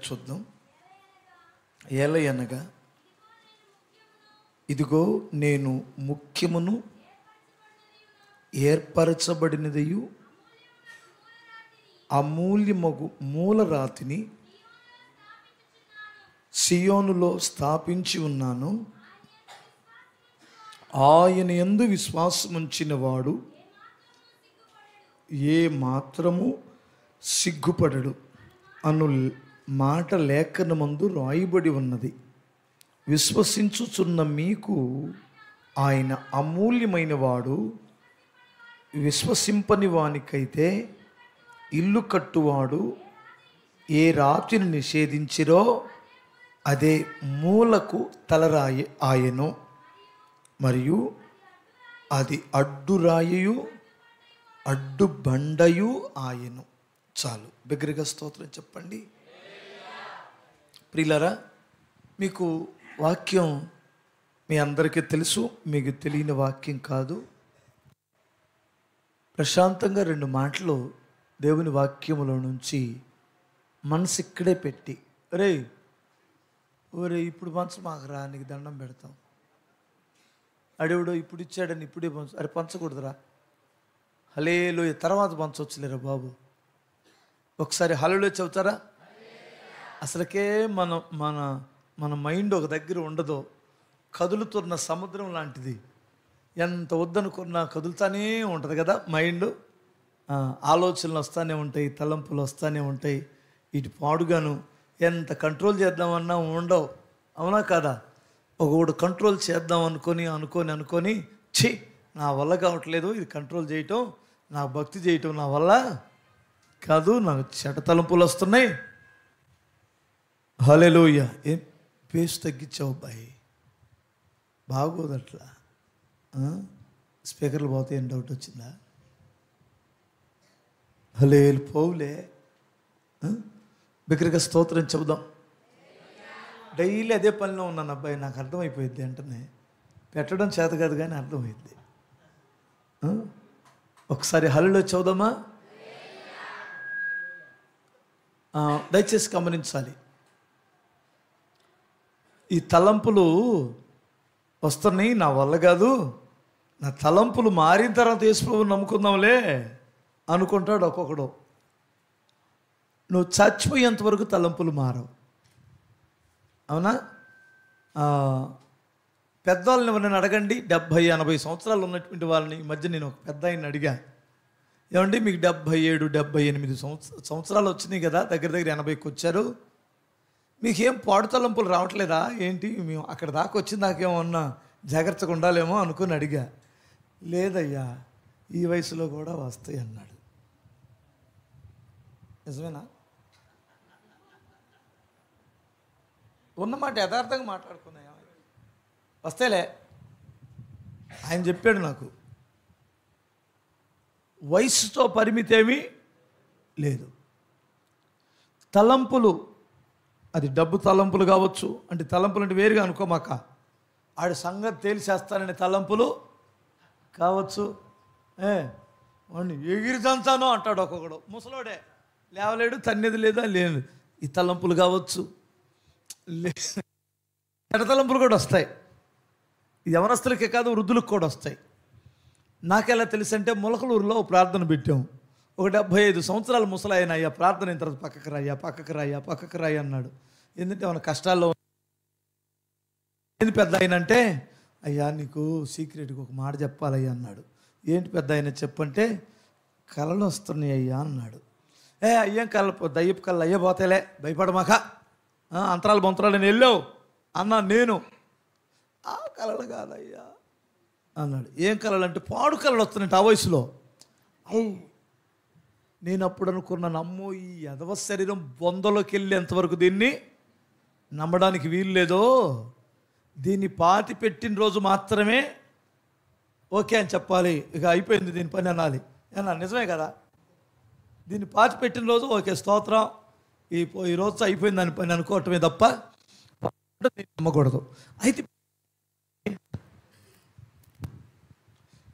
చూద్దాం. ఏలయనగా ఇదిగో నేను ముఖ్యమును ఏర్పరచబడినదియు అమూల్యమగు మూలరాతిని సియోనులో స్థాపించి ఉన్నాను. ఆయన యందు విశ్వాసముంచిన వాడు ఏ మాత్రము సిగ్గుపడడు అను మాట లేఖనమందు రాయబడి ఉన్నది. విశ్వసించుచున్న మీకు ఆయన అమూల్యమైన వాడు. విశ్వసింపని వానికైతే ఇల్లు కట్టువాడు ఏ రాతిని నిషేధించిరో అదే మూలకు తలరాయి ఆయను, మరియు అది అడ్డురాయు అడ్డు బండయు ఆయను. చాలు, బిగ్గరగా స్తోత్రం చెప్పండి. ప్రియులారా, మీకు వాక్యం మీ అందరికీ తెలుసు, మీకు తెలియని వాక్యం కాదు. ప్రశాంతంగా 2 మాటలు దేవుని వాక్యములో నుంచి మనసు ఇక్కడే పెట్టి, ఒరే ఇప్పుడు పంచ మాకు రా, నీకు దండం పెడతాం. అడేవుడు ఇప్పుడు ఇచ్చాడని ఇప్పుడే పంచు, అరే పంచకూడదురా, హల్లెలూయా తర్వాత పంచవచ్చులేరా బాబు. ఒకసారి హల్లెలూయా చెబుతారా? అసలుకే మన మైండ్ ఒక దగ్గర ఉండదు, కదులుతున్న సముద్రం లాంటిది. ఎంత వద్దనుకున్నా కదులుతానే ఉంటుంది కదా మైండ్. ఆలోచనలు వస్తూనే ఉంటాయి, తలంపులు వస్తూనే ఉంటాయి. ఇటు పాడుగాను ఎంత కంట్రోల్ చేద్దామన్నా ఉండవు, అవునా కాదా? ఒకడు కంట్రోల్ చేద్దాం అనుకొని ఛీ నా వల్ల కావట్లేదు, ఇది కంట్రోల్ చేయటం, నా భక్తి చేయటం నా వల్ల కాదు, నాకు చెడ్డ తలంపులు వస్తున్నాయి. హల్లెలూయా. ఏం పేస్ తగ్గించావు అబ్బాయి, బాగోదు అట్లా. స్పీకర్లు పోతే ఏం డౌట్ వచ్చిందా? హల్లెలూయా పోవులే. బిగ్గరగా స్తోత్రం చెబుదాం. డైలీ అదే పనిలో ఉన్నాను అబ్బాయి, నాకు అర్థమైపోయింది. వెంటనే పెట్టడం చేత కాదు కానీ అర్థమైంది. ఒకసారి హల్లెలూయా చదువుదామా? దయచేసి గమనించాలి, ఈ తలంపులు వస్తున్నాయి, నా వల్ల కాదు, నా తలంపులు మారిన తర్వాత యేసుప్రభువుని నమ్ముకుందాంలే అనుకుంటాడు ఒక్కొక్కడు. నువ్వు చచ్చిపోయేంత వరకు తలంపులు మారవు, అవునా? పెద్దవాళ్ళని ఎవరైనా అడగండి, 70-80 సంవత్సరాలు ఉన్నటువంటి వాళ్ళని. ఈ మధ్య నేను ఒక పెద్ద ఆయన్ని అడిగా, ఏమండి మీకు 77-78 సంవత్సరాలు వచ్చినాయి కదా, దగ్గర 80కి వచ్చారు, మీకేం పాడు తలంపులు రావట్లేదా ఏంటి? మేము అక్కడ దాకా వచ్చిన దాకేమన్నా జాగ్రత్తగా ఉండాలేమో అనుకుని అడిగా. లేదయ్యా, ఈ వయసులో కూడా వస్తాయి అన్నాడు. నిజమేనా? ఉన్నమాట యథార్థంగా మాట్లాడుకున్నాయా? వస్తేలే. ఆయన చెప్పాడు నాకు, వయసుతో పరిమితి ఏమీ లేదు. తలంపులు, అది డబ్బు తలంపులు కావచ్చు, అంటే తలంపులు అంటే వేరుగా అనుకోమాక, ఆడి సంగతి తేల్చేస్తానని తలంపులు కావచ్చు. వాడిని ఎగిరిదంతానో అంటాడు ఒక్కొక్కడు, ముసలోడే, లేవలేడు, తన్నేది లేదా లేదు. ఈ తలంపులు కావచ్చు, చెడ్డ తలంపులు కూడా వస్తాయి. ఇది యవనస్తులకే కాదు, వృద్ధులకు కూడా వస్తాయి. నాకెలా తెలుసు అంటే, ములకలూరులో ప్రార్థన పెట్టాం. ఒక 75 సంవత్సరాల ముసలాయన, అయ్యా ప్రార్థన అయిన తర్వాత పక్కకు రాయ్యా అన్నాడు. ఎందుకంటే మన కష్టాల్లో ఏంది పెద్ద ఆయన అంటే, అయ్యా నీకు సీక్రెట్గా ఒక మాట చెప్పాలయ్యా అన్నాడు. ఏంటి పెద్ద ఆయన చెప్పంటే, కళలు వస్తున్నాయి అయ్యా అన్నాడు. అయ్యాం కళ్ళ దయ్యపు కళ్ళు అయ్యా పోతేలే, భయపడమాక, అంతరాలు బొంతరాలు నేను వెళ్ళావు అన్నా. నేను ఆ కళలు కాదయ్యా అన్నాడు. ఏం కళలు అంటే, పాడు కళలు వస్తున్నాయి ఆ వయసులో. నేను అప్పుడు అనుకున్నాను, అమ్మో ఈ ఎదవ శరీరం బొందలోకి వెళ్ళేంతవరకు దీన్ని నమ్మడానికి వీలు లేదో, దీన్ని పాతి పెట్టిన రోజు మాత్రమే ఓకే అని చెప్పాలి, ఇక అయిపోయింది దీని పని అనాలి. ఏనా నిజమే కదా? దీన్ని పాతి పెట్టిన రోజు ఓకే స్తోత్రం, ఈ రోజు అయిపోయింది దాని పని అనుకోవటమే తప్ప నమ్మకూడదు. అయితే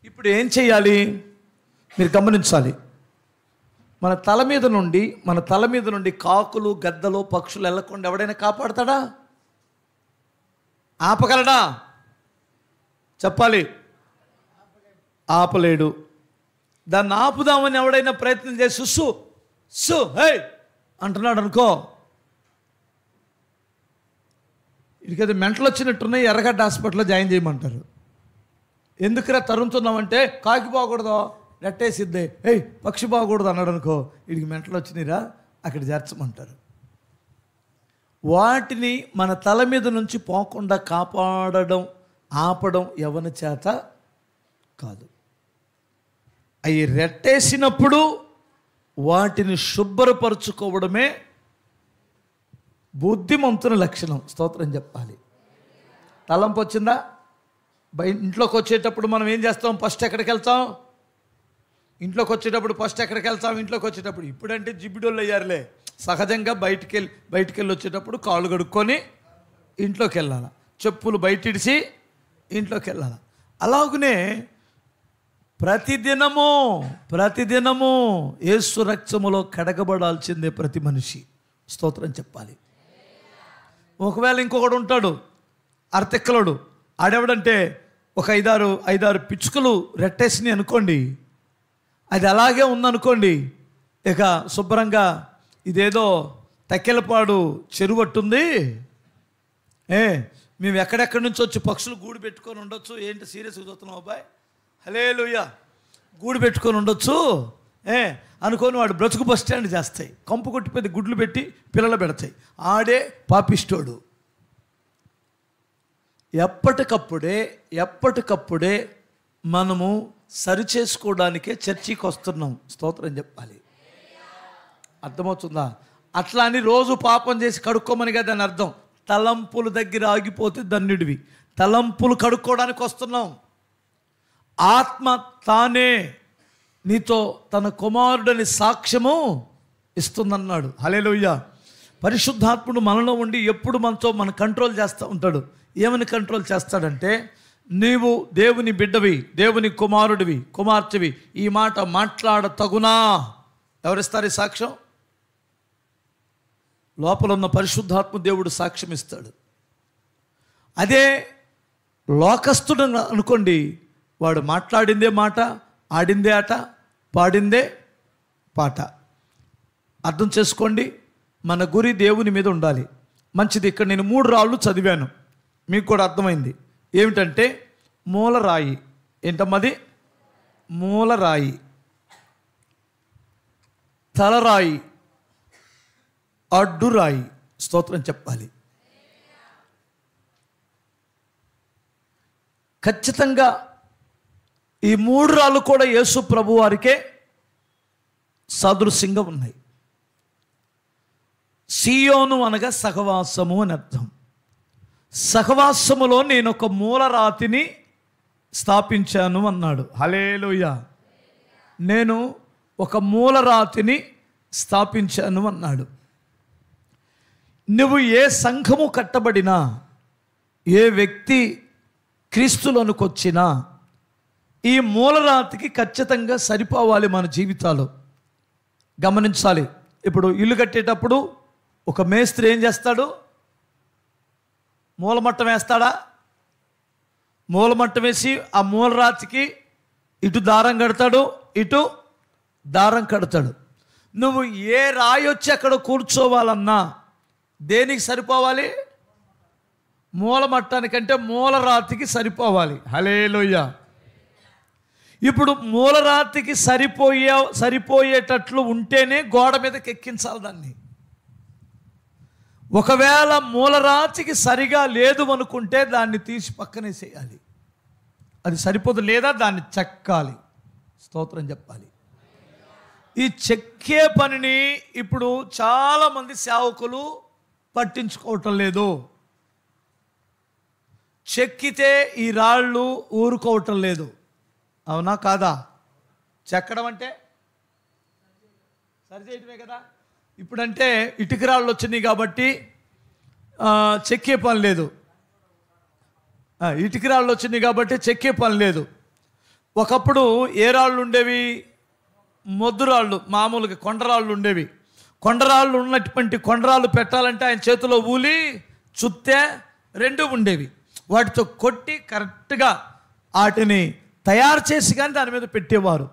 ఇప్పుడు ఏం చేయాలి మీరు గమనించాలి. మన తల మీద నుండి కాకులు, గద్దలు, పక్షులు వెళ్ళకుండా ఎవడైనా కాపాడతాడా? ఆపగలడా? చెప్పాలి. ఆపలేడు. దాన్ని ఆపుదామని ఎవడైనా ప్రయత్నం చేసి సు హే అంటున్నాడు అనుకో, ఇదికైతే మెంటలు వచ్చినట్టున్నాయి, ఎర్రగడ్డ హాస్పిటల్లో జాయిన్ చేయమంటారు. ఎందుకురా తరుముతున్నామంటే, కాకి బాగూడదు నెట్టేసిద్దే, పక్షి బాగూడదు అన్నాడు అనుకో, వీడికి మెంటలు వచ్చినాయిరా అక్కడ చేర్చమంటారు. వాటిని మన తల మీద నుంచి పోకుండా కాపాడడం, ఆపడం ఎవరి చేత కాదు. అవి రెట్టేసినప్పుడు వాటిని శుభ్రపరచుకోవడమే బుద్ధిమంతుని లక్షణం. స్తోత్రం చెప్పాలి. తలంపు వచ్చిందా? ఇంట్లోకి వచ్చేటప్పుడు మనం ఏం చేస్తాం? ఫస్ట్ ఎక్కడికి వెళ్తాం? ఇంట్లోకి వచ్చేటప్పుడు ఇప్పుడంటే జిబ్బిడోళ్ళు అయ్యారులే, సహజంగా బయటికి వచ్చేటప్పుడు కాళ్ళు కడుక్కొని ఇంట్లోకి వెళ్ళాలి, చెప్పులు బయటిడిసి ఇంట్లోకి వెళ్ళాలి. అలాగనే ప్రతిదినము యేసు రక్తములో కడగబడాల్సిందే ప్రతి మనిషి. స్తోత్రం చెప్పాలి. ఒకవేళ ఇంకొకడు ఉంటాడు అర్తెక్కలోడు, ఆడెవడంటే ఒక ఐదారు పిచ్చుకలు రెట్టేసినాయి అనుకోండి, అది అలాగే ఉందనుకోండి, ఇక శుభ్రంగా ఇదేదో తక్కెలపాడు చెరువట్టుంది, మేము ఎక్కడెక్కడి నుంచి వచ్చి పక్షులు గూడు పెట్టుకొని ఉండొచ్చు, ఏంటి సీరియస్గా చూస్తున్నావు అబ్బాయి, హల్లెలూయా, గూడు పెట్టుకొని ఉండొచ్చు అనుకొని వాడు బ్రతుకు బస్ స్టాండ్ చేస్తాయి, కంపు కొట్టిపోయి గుడ్లు పెట్టి పిల్లలు పెడతాయి. ఆడే పాపిష్టోడు. ఎప్పటికప్పుడే మనము సరిచేసుకోవడానికే చర్చికి వస్తున్నాం. స్తోత్రం చెప్పాలి. అర్థమవుతుందా? అట్లా అని రోజు పాపం చేసి కడుక్కోమని కదా దాని అర్థం. తలంపుల దగ్గర ఆగిపోతే ధన్యుడివి. తలంపులు కడుక్కోవడానికి వస్తున్నాం. ఆత్మ తానే నీతో తన కుమారుడని సాక్ష్యము ఇస్తుందన్నాడు. హల్లెలూయా. పరిశుద్ధాత్ముడు మనలో ఉండి ఎప్పుడు మన కంట్రోల్ చేస్తూ ఉంటాడు. ఏమని కంట్రోల్ చేస్తాడంటే, నీవు దేవుని బిడ్డవి, దేవుని కుమారుడివి, కుమార్తెవి, ఈ మాట మాట్లాడతగునా? ఎవరిస్తారు ఈ సాక్ష్యం? లోపల ఉన్న పరిశుద్ధాత్మ దేవుడు సాక్ష్యం ఇస్తాడు. అదే లోకస్తుడు అనుకోండి, వాడు మాట్లాడిందే మాట, ఆడిందే ఆట, పాడిందే పాట. అర్థం చేసుకోండి. మన గురి దేవుని మీద ఉండాలి. మంచిది. ఇక్కడ నేను 3 రాళ్ళు చదివాను, మీకు కూడా అర్థమైంది. ఏమిటంటే మూలరాయి. ఏంటమ్మది? మూలరాయి, తలరాయి, అడ్డురాయి. స్తోత్రం చెప్పాలి. ఖచ్చితంగా ఈ 3 రాళ్ళు కూడా యేసు ప్రభు వారికే సాదృశ్యంగా ఉన్నాయి. సియోను అనగా సహవాసము అని అర్థం. సహవాసములో నేను ఒక మూలరాతిని స్థాపించాను అన్నాడు. హల్లెలూయా. నేను ఒక మూలరాతిని స్థాపించాను అన్నాడు. నువ్వు ఏ సంఘము కట్టబడినా, ఏ వ్యక్తి క్రీస్తులోనికి వచ్చినా, ఈ మూలరాతికి ఖచ్చితంగా సరిపోవాలి మన జీవితాలు. గమనించాలి. ఇప్పుడు ఇల్లు కట్టేటప్పుడు ఒక మేస్త్రి ఏం చేస్తాడు? మూలమట్టం వేస్తాడా? మూలమట్టం వేసి ఆ మూలరాతికి ఇటు దారం కడతాడు, ఇటు దారం కడతాడు. నువ్వు ఏ రాయి వచ్చి అక్కడ కూర్చోవాలన్నా దేనికి సరిపోవాలి? మూలమట్టానికంటే మూలరాతికి సరిపోవాలి. హల్లెలూయా. ఇప్పుడు మూలరాతికి సరిపోయేటట్లు ఉంటేనే గోడ మీదకి ఎక్కించాలి దాన్ని. ఒకవేళ మూలరాతికి సరిగా లేదు అనుకుంటే దాన్ని తీసి పక్కనేసేయాలి. అది సరిపోదు, లేదా దాన్ని చెక్కాలి. స్తోత్రం చెప్పాలి. ఈ చెక్కే పనిని ఇప్పుడు చాలామంది సేవకులు పట్టించుకోవటం లేదు. చెక్కితే ఈ రాళ్ళు ఊరుకోవటం లేదు. అవునా కాదా? చెక్కడం అంటే సరి చేయటమే కదా. ఇప్పుడంటే ఇటుక రాళ్ళు వచ్చినాయి కాబట్టి చెక్కే పని లేదు. ఇటుక రాళ్ళు వచ్చినాయి కాబట్టి చెక్కే పని లేదు. ఒకప్పుడు ఏ రాళ్ళు ఉండేవి? మొద్దురాళ్ళు, మామూలుగా కొండరాళ్ళు ఉండేవి. కొండరాళ్ళు ఉన్నటువంటి కొండరాళ్ళు పెట్టాలంటే ఆయన చేతిలో ఊలి చుత్తే 2 ఉండేవి. వాటితో కొట్టి కరెక్ట్గా వాటిని తయారు చేసి కానీ దాని మీద పెట్టేవారు.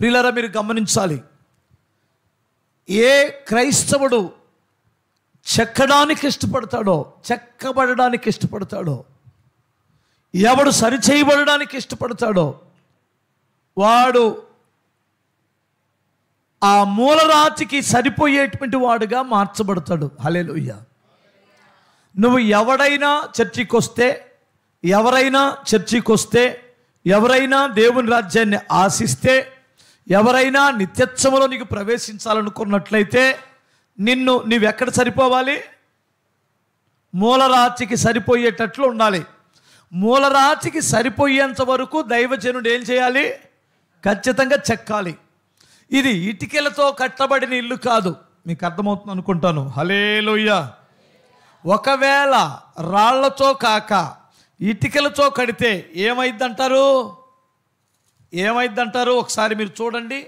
ప్రియులారా, మీరు గమనించాలి, ఏ క్రైస్తవుడు చెక్కడానికి ఇష్టపడతాడో, చెక్కబడడానికి ఇష్టపడతాడో, ఎవడు సరిచేయబడడానికి ఇష్టపడతాడో వాడు ఆ మూలరాతికి సరిపోయేటువంటి వాడుగా మార్చబడతాడు. హల్లెలూయా. నువ్వు ఎవరైనా చర్చికి వస్తే, ఎవరైనా దేవుని రాజ్యాన్ని ఆశిస్తే, ఎవరైనా నిత్యత్వములో నీకు ప్రవేశించాలనుకున్నట్లయితే నీవెక్కడ సరిపోవాలి? మూలరాతికి సరిపోయేటట్లు ఉండాలి. మూలరాతికి సరిపోయేంత వరకు దైవజనుడు ఏం చేయాలి? ఖచ్చితంగా చెక్కాలి. ఇది ఇటికలతో కట్టబడిన ఇల్లు కాదు. మీకు అర్థమవుతుంది అనుకుంటాను. హల్లెలూయా. ఒకవేళ రాళ్లతో కాక ఇటికలతో కడితే ఏమైందంటారు? ఒకసారి మీరు చూడండి.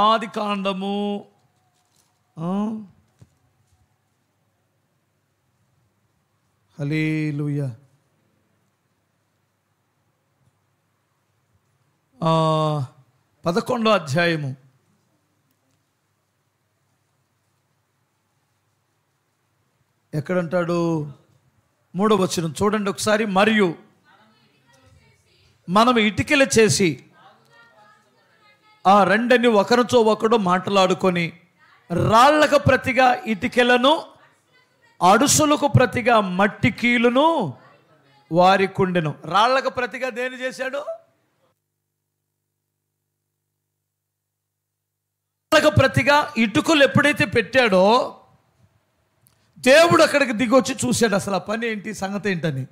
ఆదికాండము హల్లెలూయా 11వ అధ్యాయము ఎక్కడంటాడు? 3వ వచనం చూడండి ఒకసారి. మరియు మనం ఇటికలు చేసి ఆ రెండని ఒకరితో ఒకడు మాట్లాడుకొని రాళ్లకు ప్రతిగా ఇటికలను, అడుసులకు ప్రతిగా మట్టి కీలును వారి కుండెను. రాళ్లకు ప్రతిగా దేని చేశాడు? రాళ్లకు ప్రతిగా ఇటుకలు ఎప్పుడైతే పెట్టాడో దేవుడు అక్కడికి దిగొచ్చి చూశాడు. అసలు ఆ పని ఏంటి, సంగతి ఏంటని.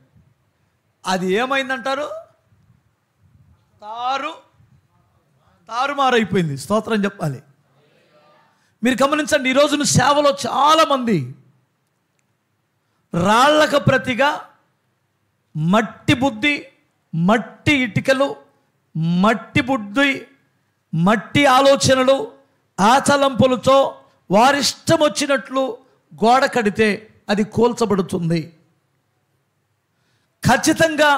అది ఏమైందంటారు? తారుమారైపోయింది. స్తోత్రం చెప్పాలి. మీరు గమనించండి, ఈరోజు సేవలో చాలామంది రాళ్లకు ప్రతిగా మట్టి బుద్ధి, మట్టి ఇటుకలు, మట్టి బుద్ధి, మట్టి ఆలోచనలు, ఆచలంపులతో వారిష్టం వచ్చినట్లు గోడ కడితే అది కూల్చబడుతుంది. ఖచ్చితంగా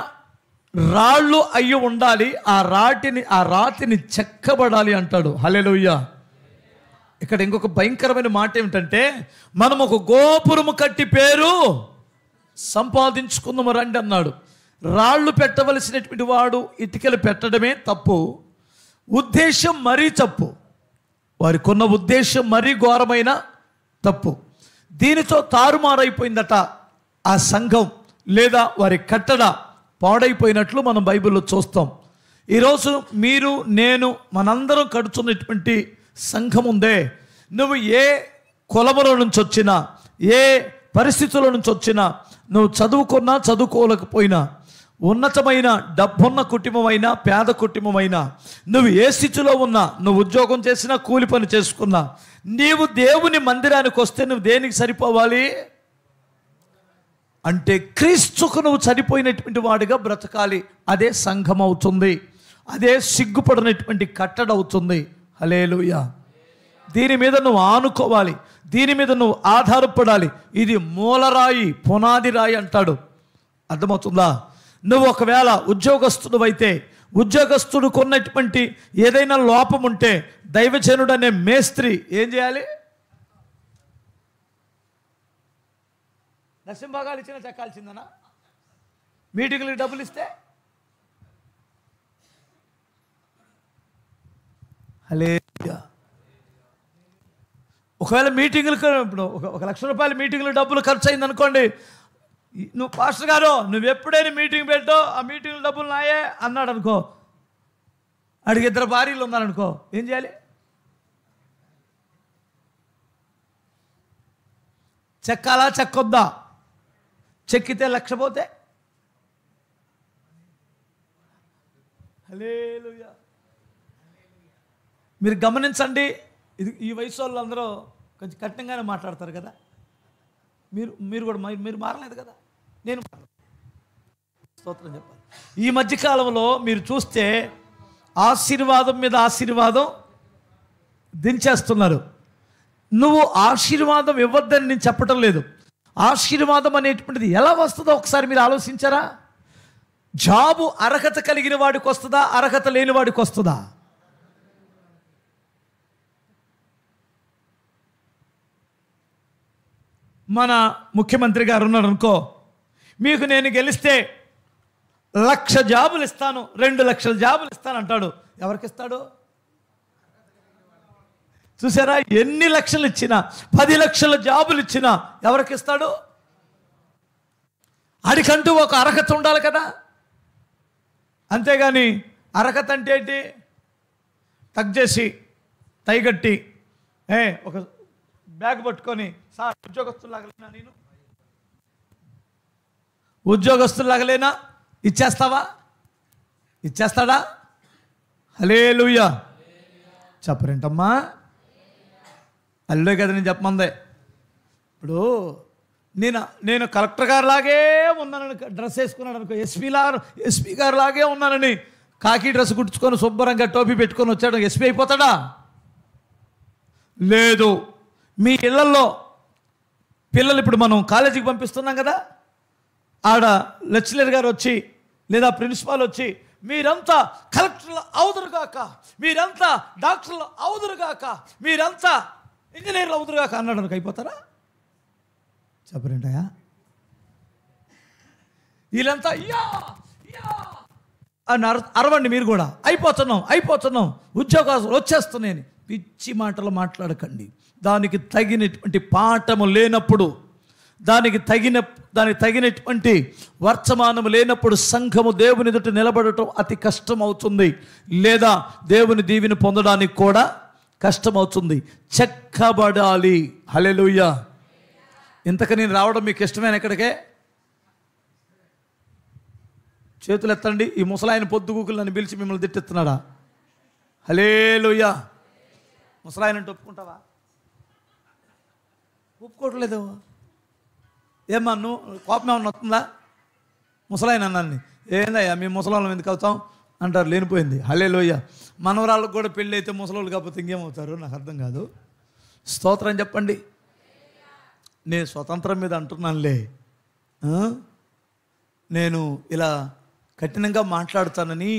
రాళ్ళు అయ్యి ఉండాలి. ఆ రాతిని చెక్కబడాలి అంటాడు. హల్లెలూయా. ఇక్కడ ఇంకొక భయంకరమైన మాట ఏమిటంటే, మనం ఒక గోపురము కట్టి పేరు సంపాదించుకుందాము రండి అన్నాడు. రాళ్ళు పెట్టవలసినటువంటి వాడు ఇటుకలు పెట్టడమే తప్పు. ఉద్దేశం మరీ తప్పు. వారికి ఉన్న ఉద్దేశం మరీ ఘోరమైన తప్పు. దీనితో తారుమారైపోయిందట ఆ సంఘం, లేదా వారి కట్టడ పాడైపోయినట్లు మనం బైబిల్లో చూస్తాం. ఈరోజు మీరు, నేను, మనందరం కడుతున్నటువంటి సంఘం ఉందే, నువ్వు ఏ కులముల నుంచి వచ్చినా, ఏ పరిస్థితుల నుంచి వచ్చినా, నువ్వు చదువుకున్నా చదువుకోలేకపోయినా, ఉన్నతమైన డబ్బున్న కుటుంబమైనా పేద కుటుంబమైనా, నువ్వు ఏ స్థితిలో ఉన్నా, నువ్వు ఉద్యోగం చేసినా కూలి పని చేసుకున్నా, నీవు దేవుని మందిరానికి వస్తే నువ్వు దేనికి సరిపోవాలి అంటే క్రీస్తుకు నువ్వు సరిపోయినటువంటి వాడిగా బ్రతకాలి. అదే సంఘం అవుతుంది. అదే సిగ్గుపడినటువంటి కట్టడ అవుతుంది. హల్లెలూయా. దీని మీద నువ్వు ఆనుకోవాలి, దీని మీద నువ్వు ఆధారపడాలి. ఇది మూలరాయి, పునాది రాయి అంటాడు. అర్థమవుతుందా? నువ్వు ఒకవేళ ఉద్యోగస్తుడు అయితే, ఉద్యోగస్తుడికి ఉన్నటువంటి ఏదైనా లోపం ఉంటే దైవజనుడు అనే మేస్త్రి ఏం చేయాలి? దశంభాగాలు ఇచ్చినా చెక్కాల్సిందనా? మీటింగ్లకు డబ్బులు ఇస్తే? హల్లెలూయా. ఒకవేళ మీటింగులకు ఇప్పుడు 1 లక్ష రూపాయల మీటింగులు డబ్బులు ఖర్చు అయింది అనుకోండి, నువ్వు పాస్టర్ గారు నువ్వు ఎప్పుడైనా మీటింగ్ పెట్టో ఆ మీటింగ్ డబ్బులు నాయే అన్నాడు అనుకో, అడిగి 2 భార్యలు ఉన్నారనుకో, ఏం చేయాలి? చెక్కాలా చెక్కొద్దా? చెక్కితే 1,00,000 పోతే? హల్లెలూయా. మీరు గమనించండి, ఈ వయసు వాళ్ళందరూ కొంచెం కఠినంగానే మాట్లాడతారు కదా. మీరు కూడా మీరు మారలేదు కదా, నేను స్తోత్రం చెప్పాలి. ఈ మధ్యకాలంలో మీరు చూస్తే ఆశీర్వాదం మీద ఆశీర్వాదం దించేస్తున్నారు. నువ్వు ఆశీర్వాదం ఇవ్వద్దని నేను చెప్పటం లేదు. ఆశీర్వాదం అనేటువంటిది ఎలా వస్తుందో ఒకసారి మీరు ఆలోచించారా? జాబు అర్హత కలిగిన వాడికి వస్తుందా, అర్హత లేని వాడికి వస్తుందా? మన ముఖ్యమంత్రి గారు ఉన్నారు అనుకో, మీకు నేను గెలిస్తే 1,00,000 జాబులు ఇస్తాను, 2 లక్షల జాబులు ఇస్తాను అంటాడు. ఎవరికి ఇస్తాడు? చూసారా? ఎన్ని లక్షలు ఇచ్చినా, 10 లక్షల జాబులు ఇచ్చినా ఎవరికి ఇస్తాడు? అడికంటూ ఒక అర్హత ఉండాలి కదా. అంతేగాని అర్హత అంటే ఏంటి? టక్ చేసి తైగట్టి ఒక బ్యాగ్ పట్టుకొని, సార్ ఉద్యోగస్తులాగలేనా, నేను ఉద్యోగస్తులాగలేనా, ఇచ్చేస్తావా? ఇచ్చేస్తాడా? హల్లెలూయా చెప్పరేంటమ్మా? అల్లే కదా నేను చెప్పమందే. ఇప్పుడు నేను కలెక్టర్ గారు లాగే ఉన్నానని డ్రెస్ వేసుకున్నాను అనుకో, ఎస్పీ గారు లాగే ఉన్నానని కాకి డ్రెస్ కుట్టుకొని శుభ్రంగా టోపీ పెట్టుకొని వచ్చాడు, ఎస్పీ అయిపోతాడా? లేదు. మీ ఇళ్లలో పిల్లలు ఇప్పుడు మనం కాలేజీకి పంపిస్తున్నాం కదా, ఆడ లెక్చరర్ గారు వచ్చి లేదా ప్రిన్సిపాల్ వచ్చి మీరంతా కలెక్టర్లు అవుదురుగాక, మీరంతా డాక్టర్లు అవుదురుగాక, మీరంతా ఇంజనీర్లు అవుదురుగాక అన్నాడు అనుకో, అయిపోతారా? చెప్పరేంటయా? వీళ్ళంతా యా యా అని అరవండి మీరు కూడా. అయిపోతున్నాం ఉద్యోగాలు వచ్చేస్తున్నాయని పిచ్చి మాటలు మాట్లాడకండి. దానికి తగినటువంటి పాఠము లేనప్పుడు, దానికి తగినటువంటి వర్తమానము లేనప్పుడు సంఘము దేవుని ఎదుట నిలబడటం అతి కష్టం అవుతుంది, లేదా దేవుని దీవెని పొందడానికి కూడా కష్టమవుతుంది. చెక్కబడాలి. హల్లెలూయా. ఇంతకు నేను రావడం మీకు ఇష్టమైన ఎక్కడికే? చేతులు ఎత్తండి. ఈ ముసలాయన పొద్దుగూకులు నన్ను పిలిచి మిమ్మల్ని తిట్టిస్తున్నాడా? హల్లెలూయా. ముసలాయన అంటే ఒప్పుకుంటావా? ఒప్పుకోవట్లేదు. ఏమన్నా నువ్వు కోపం ఏమన్నా వస్తుందా? ముసలాయన అన్నాన్ని, ఏందయ్యా మీ ముసలాళ్ళం ఎందుకు అవుతాం అంటారు, లేనిపోయింది. హల్లెలూయా. మనవరాళ్ళకు కూడా పెళ్ళి అయితే ముసలోళ్ళు కాకపోతే ఇంకేమవుతారు? నాకు అర్థం కాదు. స్తోత్రం చెప్పండి. నేను స్వతంత్రం మీద అంటున్నానులే, నేను ఇలా కఠినంగా మాట్లాడుతానని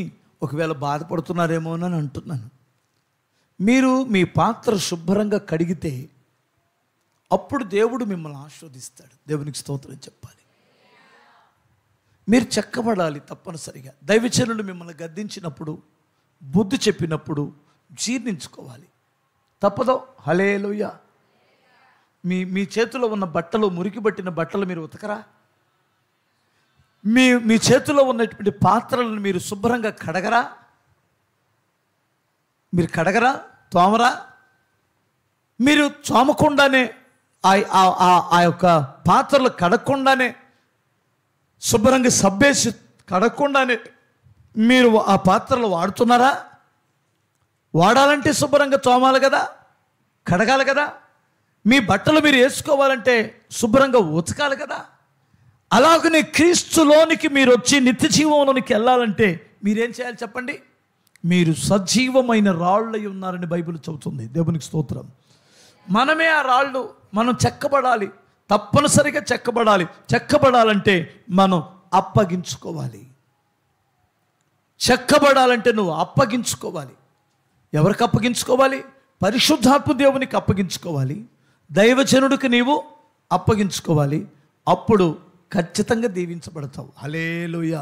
ఒకవేళ బాధపడుతున్నారేమోనని అంటున్నాను. మీరు మీ పాత్ర శుభ్రంగా కడిగితే అప్పుడు దేవుడు మిమ్మల్ని ఆశీర్వదిస్తాడు. దేవునికి స్తోత్రం చెప్పాలి. మీరు చెక్కబడాలి తప్పనిసరిగా. దైవజనులు మిమ్మల్ని గద్దించినప్పుడు, బుద్ధి చెప్పినప్పుడు జీర్ణించుకోవాలి. తప్పదో. హల్లెలూయా. మీ చేతిలో ఉన్న బట్టలు, మురికి పట్టిన బట్టలు మీరు ఉతకరా? మీ చేతిలో ఉన్నటువంటి పాత్రలను మీరు శుభ్రంగా కడగరా? మీరు కడగరా? తోమరా? మీరు తోమకుండానే ఆ యొక్క పాత్రలు కడగకుండానే, శుభ్రంగా సబ్బేసి కడగకుండానే మీరు ఆ పాత్రలు వాడుతున్నారా? వాడాలంటే శుభ్రంగా తోమాలి కదా, కడగాలి కదా. మీ బట్టలు మీరు వేసుకోవాలంటే శుభ్రంగా ఉతకాలి కదా. అలాగనే క్రీస్తులోనికి మీరు వచ్చి నిత్య జీవంలోనికి వెళ్ళాలంటే మీరేం చేయాలి చెప్పండి? మీరు సజీవమైన రాళ్ళై ఉన్నారని బైబిల్ చెబుతుంది. దేవునికి స్తోత్రం. మనమే ఆ రాళ్ళు. మనం చెక్కబడాలి, తప్పనిసరిగా చెక్కబడాలి. చెక్కబడాలంటే మనం అప్పగించుకోవాలి. చెక్కబడాలంటే నువ్వు అప్పగించుకోవాలి. ఎవరికి అప్పగించుకోవాలి? పరిశుద్ధాత్మ దేవునికి అప్పగించుకోవాలి. దైవజనుడికి నీవు అప్పగించుకోవాలి. అప్పుడు ఖచ్చితంగా దీవించబడతావు. హల్లెలూయా.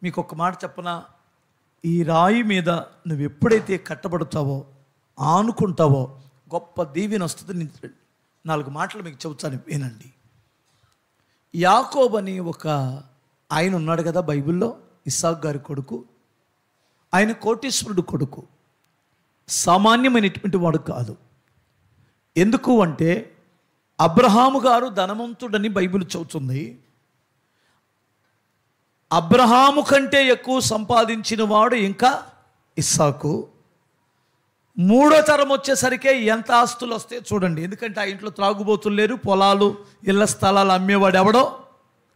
మీకు ఒక మాట చెప్పనా? ఈ రాయి మీద నువ్వు ఎప్పుడైతే కట్టబడతావో, ఆనుకుంటావో గొప్ప దీవెన వస్తుంది. 4 మాటలు మీకు చెబుతాను, వినండి. యాకోబు అని ఒక ఆయన ఉన్నాడు కదా బైబిల్లో, ఇస్సాకు గారి కొడుకు. ఆయన కోటీశ్వరుడు కొడుకు, సామాన్యమైనటువంటి వాడు కాదు. ఎందుకు అంటే అబ్రహాము గారు ధనవంతుడని బైబిల్ చెబుతుంది. అబ్రహాము కంటే ఎక్కువ సంపాదించిన వాడు ఇంకా ఇస్సాకు. 3వ తరం వచ్చేసరికి ఎంత ఆస్తులు వస్తాయో చూడండి. ఎందుకంటే ఆ ఇంట్లో త్రాగుబోతులు లేరు, పొలాలు ఇళ్ల స్థలాలు అమ్మేవాడు ఎవడో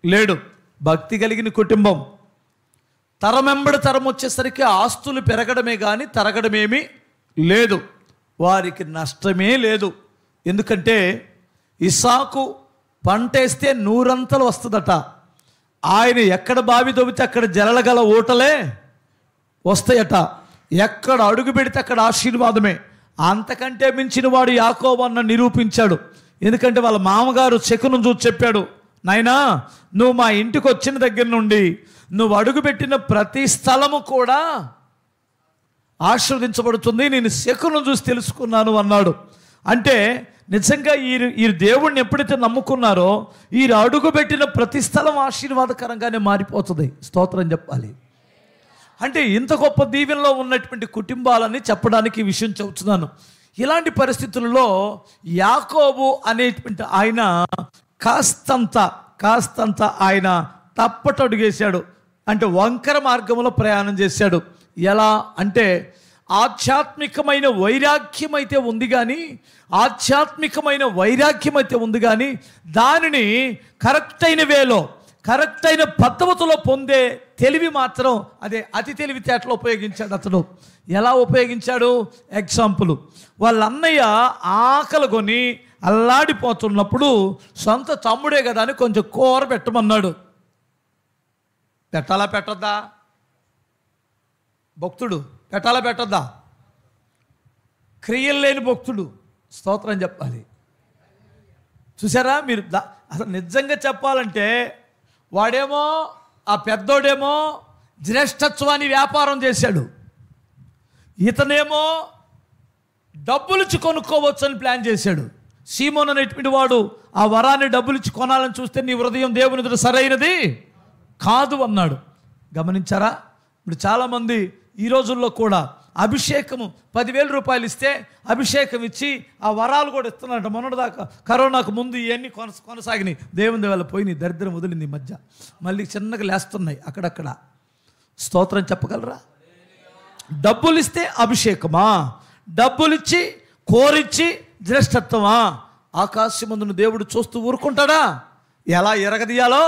లేడు. భక్తి కలిగిన కుటుంబం. తరం వెంబడి తరం వచ్చేసరికి ఆస్తులు పెరగడమే కానీ తరగడమేమీ లేదు. వారికి నష్టమే లేదు. ఎందుకంటే ఇస్సాకు పంటేస్తే 100 అంతలు వస్తుందట. ఆయన ఎక్కడ బావి దొబ్బితే అక్కడ జలగల ఊటలే వస్తాయట. ఎక్కడ అడుగు పెడితే అక్కడ ఆశీర్వాదమే. అంతకంటే మించిన వాడు యాకోబు అన్న నిరూపించాడు. ఎందుకంటే వాళ్ళ మామగారు శకునం చూసి చెప్పాడు, నాయనా నువ్వు మా ఇంటికి వచ్చిన దగ్గర నుండి నువ్వు అడుగుపెట్టిన ప్రతి స్థలము కూడా ఆశీర్వదించబడుతుంది, నేను శకునం చూసి తెలుసుకున్నాను అన్నాడు. అంటే నిజంగా ఈ దేవుణ్ణి ఎప్పుడైతే నమ్ముకున్నారో ఈ అడుగుపెట్టిన ప్రతి స్థలం ఆశీర్వాదకరంగానే మారిపోతుంది. స్తోత్రం చెప్పాలి. అంటే ఇంత గొప్ప దీవెనలో ఉన్నటువంటి కుటుంబాలని చెప్పడానికి ఈ విషయం చెబుతున్నాను. ఇలాంటి పరిస్థితుల్లో యాకోబు అనేటువంటి ఆయన కాస్తంత ఆయన తప్పటడుగేశాడు. అంటే వంకర మార్గంలో ప్రయాణం చేశాడు. ఎలా అంటే ఆధ్యాత్మికమైన వైరాగ్యం అయితే ఉంది కానీ దానిని కరెక్ట్ అయిన వేలో కరెక్ట్ అయిన పద్ధతిలో పొందే తెలివి మాత్రం అదే అతి తెలివితేటలో ఉపయోగించాడు అతడు. ఎలా ఉపయోగించాడు? ఎగ్జాంపుల్, వాళ్ళ అన్నయ్య ఆకలి కొని అల్లాడిపోతున్నప్పుడు సొంత తమ్ముడే కదా అని కొంచెం కూర పెట్టమన్నాడు. పెట్టాలా పెట్టొద్దా? భక్తుడు పెట్టాలా పెట్టొద్దా? క్రియలు లేని భక్తుడు. స్తోత్రం చెప్పాలి. చూసారా మీరు? అసలు నిజంగా చెప్పాలంటే వాడేమో ఆ పెద్దోడేమో జ్యేష్ఠత్వాన్ని వ్యాపారం చేశాడు, ఇతనేమో డబ్బులిచ్చి కొనుక్కోవచ్చు అని ప్లాన్ చేశాడు. సీమోన్ అనేటువంటి వాడు ఆ వరాన్ని డబ్బులిచ్చి కొనాలని చూస్తే నీ హృదయం దేవుని ఎదుట సరైనది కాదు అన్నాడు. గమనించారా? ఇప్పుడు చాలామంది ఈ రోజుల్లో కూడా అభిషేకము 10,000 రూపాయలు ఇస్తే అభిషేకం ఇచ్చి ఆ వరాలు కూడా ఇస్తున్నారట. మొన్నటిదాకా కరోనాకు ముందు ఇవన్నీ కొనసాగినాయి. దేవుని వల్ల పోయి దరిద్రం వదిలింది. ఈ మధ్య మళ్ళీ చిన్నగా లేస్తున్నాయి అక్కడక్కడ. స్తోత్రం చెప్పగలరా? డబ్బులు ఇస్తే అభిషేకమా? డబ్బులిచ్చి కోరిచ్చి జ్యేష్ఠత్వమా? ఆకాశమందున దేవుడు చూస్తూ ఊరుకుంటాడా? ఎలా ఎరగదీయాలో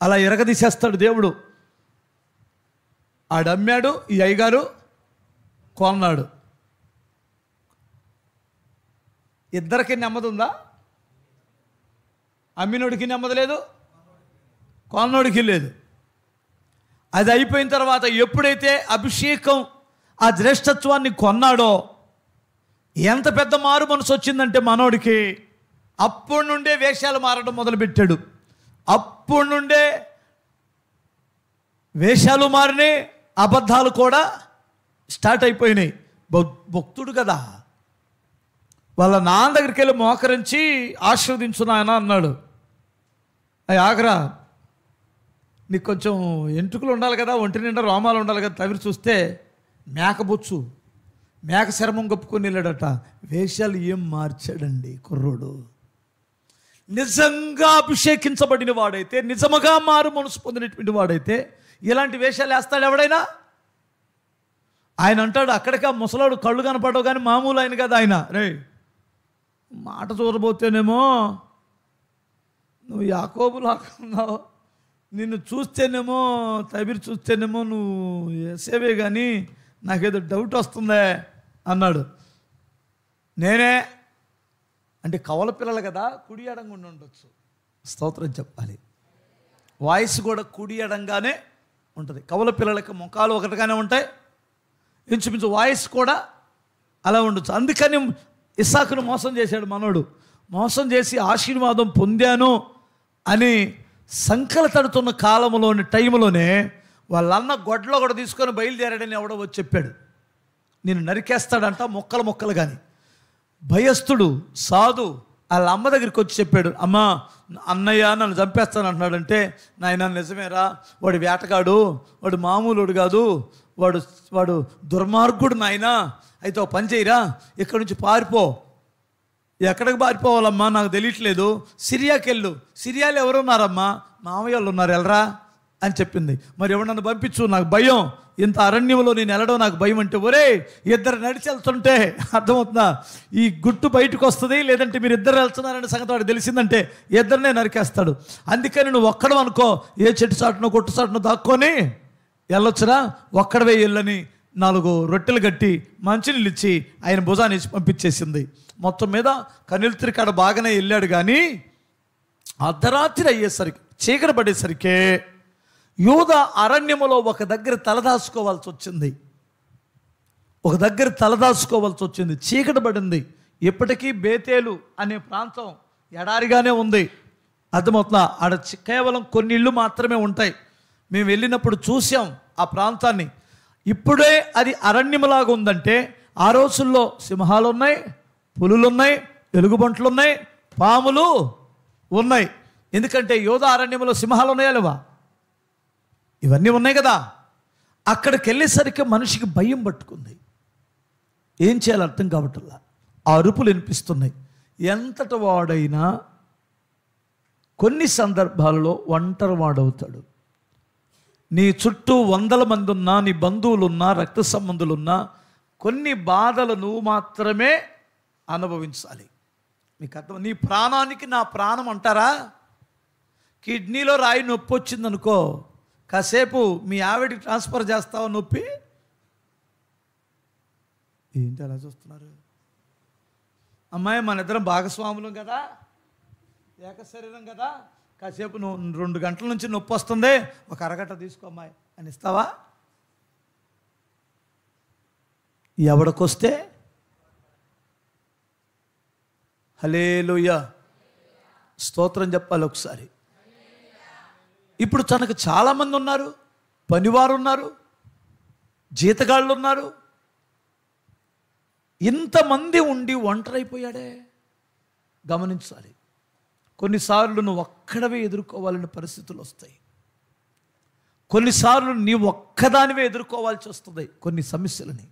అలా ఎరగదీసేస్తాడు దేవుడు. ఆడమ్మాడు, ఈ అయ్యగారు కొన్నాడు. ఇద్దరికి నెమ్మది ఉందా? అమ్మినోడికి నెమ్మది లేదు, కొన్నోడికి లేదు. అది అయిపోయిన తర్వాత ఎప్పుడైతే అభిషేకం ఆ జ్యేష్ఠత్వాన్ని కొన్నాడో ఎంత పెద్ద మారు మనసు వచ్చిందంటే మనోడికి, అప్పటి నుండే వేషాలు మారడం మొదలుపెట్టాడు. అప్పటి నుండే వేషాలు మారినాయి, అబద్ధాలు కూడా స్టార్ట్ అయిపోయినాయి. భక్తుడు కదా, వాళ్ళ నాన్న దగ్గరికి వెళ్ళి మోకరించి ఆశీర్వదించు నాయన అన్నాడు. అవి ఆగరా, నీకు కొంచెం ఎంట్రుకలు ఉండాలి కదా, ఒంటి నిండా రోమాలు ఉండాలి కదా. తవిరి చూస్తే మేకబొచ్చు, మేక శర్మం కప్పుకొని వెళ్ళాడట. వేషాలు ఏం మార్చాడండి కుర్రోడు. నిజంగా అభిషేకించబడిన వాడైతే, నిజముగా మారు మనసు పొందినటువంటి వాడైతే ఇలాంటి వేషాలు వేస్తాడు ఎవడైనా? ఆయన అంటాడు, అక్కడికి ఆ ముసలాడు కళ్ళు కనపడవు కానీ మామూలు ఆయన కదా ఆయన. రే మాట చూడబోతేనేమో నువ్వు యాకోబులాగా ఉన్నావు, నిన్ను చూస్తేనేమో తబిరి చూస్తేనేమో నువ్వు ఏసేవే కానీ నాకేదో డౌట్ వస్తుందే అన్నాడు. నేనే అంటే కవల పిల్లలు కదా, కుడి ఎడంగా ఉండొచ్చు. స్తోత్రం చెప్పాలి. వాయిస్ కూడా కుడి ఎడంగానే ఉంటుంది. కవల పిల్లలకి ముఖాలు ఒకటిగానే ఉంటాయి, ఇంచుమించు వాయిస్ కూడా అలా ఉండొచ్చు. అందుకని ఇస్సాకును మోసం చేశాడు మనోడు. మోసం చేసి ఆశీర్వాదం పొందాను అని సంకల తడుతున్న కాలంలోని టైంలోనే వాళ్ళన్న గొడ్లో కూడా తీసుకొని బయలుదేరాడని ఎవడో వచ్చి చెప్పాడు. నేను నరికేస్తాడంట మొక్కలు కానీ. భయస్థుడు సాధు వాళ్ళ అమ్మ దగ్గరికి వచ్చి చెప్పాడు, అమ్మా అన్నయ్య నన్ను చంపేస్తాను అంటున్నాడంటే, నాయన నిజమేరా, వాడు వేటగాడు, వాడు మామూలుడు కాదు, వాడు దుర్మార్గుడు నాయన. అయితే ఒక పని చేయరా, ఇక్కడి నుంచి పారిపో. ఎక్కడికి పారిపోవాలమ్మా నాకు తెలియట్లేదు, సిరియాకి వెళ్ళు. సిరియాలో ఎవరున్నారమ్మా? మామయ్య వాళ్ళు ఉన్నారు, వెళ్ళరా అని చెప్పింది. మరి ఎవరు నన్ను పంపించు, నాకు భయం, ఇంత అరణ్యంలో నేను వెళ్ళడం నాకు భయం. అంటే ఒరే ఇద్దరు నడిచి వెళ్తుంటే అర్థమవుతుందా, ఈ గుట్టు బయటకు వస్తుంది, లేదంటే మీరు ఇద్దరు వెళ్తున్నారనే సంగతి వాడు తెలిసిందంటే ఇద్దరినే నరికేస్తాడు. అందుకని నువ్వు ఒక్కడం అనుకో, ఏ చెట్టు చాటునో కొట్టు చాటునో దాక్కొని వెళ్ళొచ్చురా, ఒక్కడవే వెళ్ళని 4 రొట్టెలు కట్టి మంచినీళ్ళు ఇచ్చి ఆయన భుజాన్ని ఇచ్చి పంపించేసింది. మొత్తం మీద కన్నెలుతురి కాడ బాగానే వెళ్ళాడు. కానీ అర్ధరాత్రి అయ్యేసరికి, చీకటి పడేసరికే యూదా అరణ్యములో ఒక దగ్గర తలదాచుకోవాల్సి వచ్చింది. చీకటి పడింది. ఇప్పటికీ బేతేలు అనే ప్రాంతం ఎడారిగానే ఉంది. అర్థమవుతుందా? ఆడ కేవలం కొన్ని ఇళ్ళు మాత్రమే ఉంటాయి. మేము వెళ్ళినప్పుడు చూసాం ఆ ప్రాంతాన్ని. ఇప్పుడే అది అరణ్యములాగా ఉందంటే ఆ రోజుల్లో సింహాలు ఉన్నాయి, పులులు ఉన్నాయి, ఎలుగుబంట్లు ఉన్నాయి, పాములు ఉన్నాయి. ఎందుకంటే యోధా అరణ్యంలో సింహాలు ఉన్నాయా లేవా? ఇవన్నీ ఉన్నాయి కదా. అక్కడికి వెళ్ళేసరికి మనిషికి భయం పట్టుకుంది. ఏం చేయాలో అర్థం కావట్లా. ఆ అరుపులు వినిపిస్తున్నాయి. ఎంతటి వాడైనా కొన్ని సందర్భాలలో ఒంటరి వాడవుతాడు. నీ చుట్టూ 100 మంది ఉన్నా, నీ బంధువులున్నా, రక్త సంబంధులున్నా కొన్ని బాధలు నువ్వు మాత్రమే అనుభవించాలి. మీకు అర్థం? నీ ప్రాణానికి నా ప్రాణం అంటారా? కిడ్నీలో రాయి నొప్పి వచ్చిందనుకో, కాసేపు మీ ఆవిడికి ట్రాన్స్ఫర్ చేస్తావా నొప్పి? ఏంటి అలా చూస్తున్నారు? అమ్మాయి, మన ఇద్దరం భాగస్వాములం కదా, ఏక శరీరం కదా, కాసేపు నువ్వు 2 గంటల నుంచి నొప్పి వస్తుంది, ఒక అరగంట తీసుకో అమ్మాయి అని ఇస్తావా? ఎవడికొస్తే హల్లెలూయా స్తోత్రం చెప్పాలి ఒకసారి. ఇప్పుడు తనకు చాలామంది ఉన్నారు, పనివారు ఉన్నారు, జీతగాళ్ళు ఉన్నారు. ఇంతమంది ఉండి ఒంటరైపోయాడే. గమనించాలి. కొన్నిసార్లు నువ్వు ఒక్కడవే ఎదుర్కోవాలని పరిస్థితులు వస్తాయి. కొన్నిసార్లు నీ ఒక్కదానివే ఎదుర్కోవాల్సి వస్తుంది కొన్ని సమస్యలని.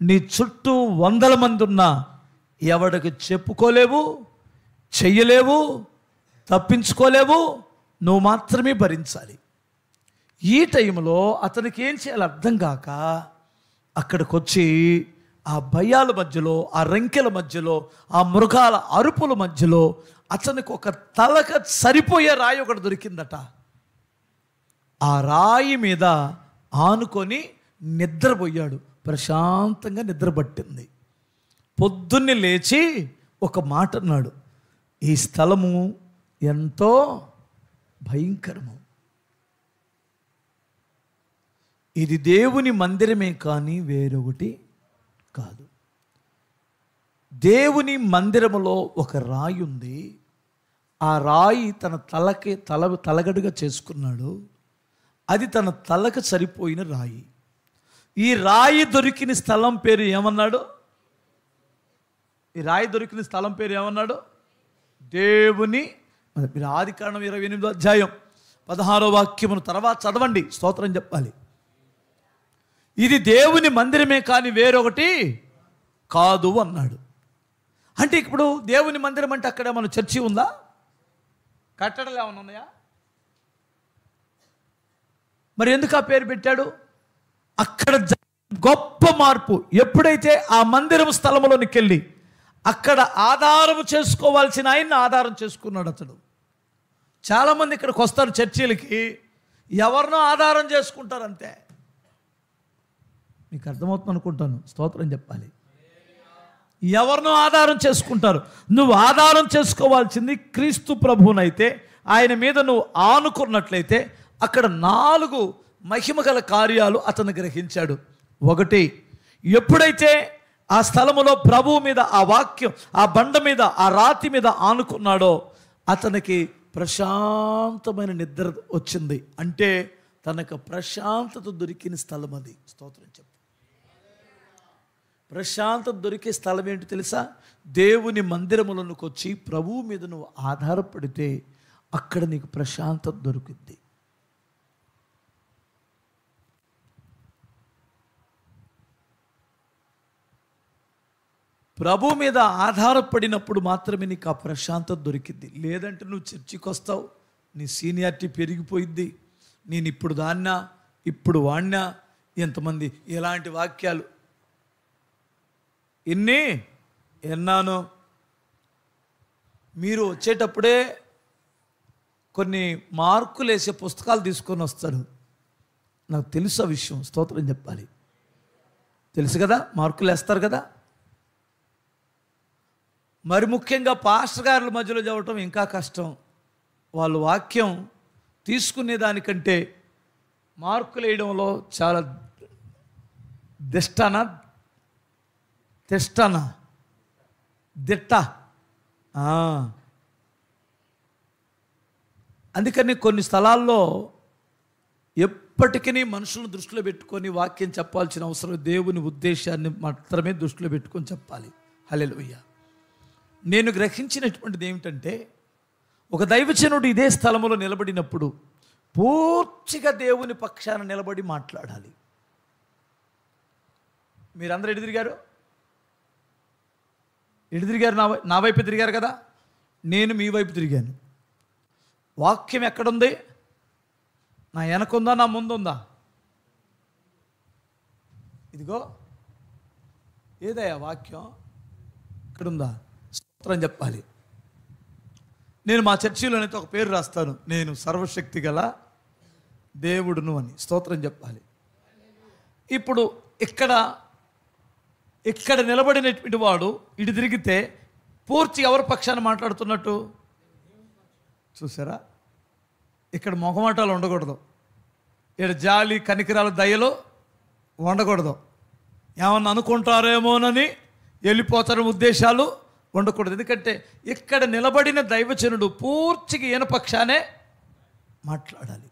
నీ చుట్టూ 100 మంది ఉన్నా ఎవడికి చెప్పుకోలేవు, చెయ్యలేవు, తప్పించుకోలేవు. నువ్వు మాత్రమే భరించాలి. ఈ టైంలో అతనికి ఏం చేయాలో అర్థం కాక అక్కడికి వచ్చి ఆ భయాల మధ్యలో, ఆ రంకెల మధ్యలో, ఆ మృగాల అరుపుల మధ్యలో అతనికి ఒక తలక సరిపోయే రాయి ఒకటి దొరికిందట. ఆ రాయి మీద ఆనుకొని నిద్రపోయాడు. ప్రశాంతంగా నిద్రపట్టింది. పొద్దున్నే లేచి ఒక మాట అన్నాడు, ఈ స్థలము ఎంతో భయంకరము, ఇది దేవుని మందిరమే కానీ వేరొకటి కాదు. దేవుని మందిరములో ఒక రాయి ఉంది. ఆ రాయి తన తలగడుగా చేసుకున్నాడు. అది తన తలకు సరిపోయిన రాయి. ఈ రాయి దొరికిన స్థలం పేరు ఏమన్నాడు? ఈ రాయి దొరికిన స్థలం పేరు ఏమన్నాడు? దేవుని. మీరు ఆదికాండం 28వ అధ్యాయం 16వ వాక్యమును తర్వాత చదవండి, స్తోత్రం చెప్పాలి. ఇది దేవుని మందిరమే కానీ వేరొకటి కాదు అన్నాడు. అంటే ఇప్పుడు దేవుని మందిరం అంటే అక్కడ మన చర్చి ఉందా? కట్టడలు ఏమైనా ఉన్నాయా? మరి ఎందుకు ఆ పేరు పెట్టాడు? అక్కడ గొప్ప మార్పు. ఎప్పుడైతే ఆ మందిరం స్థలంలోనికి వెళ్ళి అక్కడ ఆధారం చేసుకోవాల్సిన ఆయన్ని ఆధారం చేసుకున్నాడు అతడు. చాలామంది ఇక్కడికి వస్తారు చర్చీలకి, ఎవరినో ఆధారం చేసుకుంటారు అంతే. మీకు అర్థమవుతుంది అనుకుంటాను, స్తోత్రం చెప్పాలి. ఎవరినో ఆధారం చేసుకుంటారు. నువ్వు ఆధారం చేసుకోవాల్సింది క్రీస్తు ప్రభువునైతే, ఆయన మీద నువ్వు ఆనుకున్నట్లయితే అక్కడ 4 మహిమగల కార్యాలు అతను గ్రహించాడు. 1, ఎప్పుడైతే ఆ స్థలములో ప్రభువు మీద, ఆ వాక్యం, ఆ బండ మీద, ఆ రాతి మీద ఆనుకున్నాడో అతనికి ప్రశాంతమైన నిద్ర వచ్చింది. అంటే తనకు ప్రశాంతత దొరికిన స్థలం అది. స్తోత్రం చెప్పు. ప్రశాంతత దొరికే స్థలం ఏంటి తెలుసా? దేవుని మందిరములకు వచ్చి ప్రభువు మీద నువ్వు ఆధారపడితే అక్కడ నీకు ప్రశాంతత దొరుకుద్ది. ప్రభు మీద ఆధారపడినప్పుడు మాత్రమే నీకు ఆ ప్రశాంతత దొరికిద్ది. లేదంటే నువ్వు చర్చికి వస్తావు, నీ సీనియారిటీ పెరిగిపోయిద్ది, నేను ఇప్పుడు దాన్నా ఇప్పుడు వాడినా, ఎంతమంది ఇలాంటి వాక్యాలు ఎన్నాను. మీరు వచ్చేటప్పుడే కొన్ని మార్కులు వేసే పుస్తకాలు తీసుకొని వస్తారు. నాకు తెలుసు ఆ విషయం, స్తోత్రం చెప్పాలి. తెలుసు కదా, మార్కులు వేస్తారు కదా. మరి ముఖ్యంగా పాస్టర్ గారుల మధ్యలో చదవటం ఇంకా కష్టం. వాళ్ళు వాక్యం తీసుకునే దానికంటే మార్కులు వేయడంలో చాలా దిట్ట. అందుకని కొన్ని స్థలాల్లో ఎప్పటికీ మనుషులను దృష్టిలో పెట్టుకొని వాక్యం చెప్పాల్సిన అవసరం, దేవుని ఉద్దేశాన్ని మాత్రమే దృష్టిలో పెట్టుకొని చెప్పాలి. హల్లెలూయా. నేను గ్రహించినటువంటిది ఏమిటంటే, ఒక దైవజనుడు ఇదే స్థలంలో నిలబడినప్పుడు పూర్తిగా దేవుని పక్షాన నిలబడి మాట్లాడాలి. మీరందరూ ఎటు తిరిగారు? నా వైపు తిరిగారు కదా. నేను మీ వైపు తిరిగాను. వాక్యం ఎక్కడుంది? నా వెనకుందా, నా ముందుందా? ఇదిగో ఏదయ్యా వాక్యం ఇక్కడుందా? స్తోత్రం చెప్పాలి. నేను మా చర్చిలోనైతే ఒక పేరు రాస్తాను, నేను సర్వశక్తి గల దేవుడును అని. స్తోత్రం చెప్పాలి. ఇప్పుడు ఇక్కడ నిలబడినటువంటి వాడు ఇటు తిరిగితే పూర్తి ఎవరి పక్షాన మాట్లాడుతున్నట్టు చూసారా? ఇక్కడ మొహమాటాలు ఉండకూడదు, ఇక్కడ జాలి కనికరాలు దయలో ఉండకూడదు, ఏమన్నా అనుకుంటారేమోనని వెళ్ళిపోతారు ఉద్దేశాలు ఉండకూడదు. ఎందుకంటే ఇక్కడ నిలబడిన దైవజనుడు పూర్తిగా ఈయన పక్షానే మాట్లాడాలి.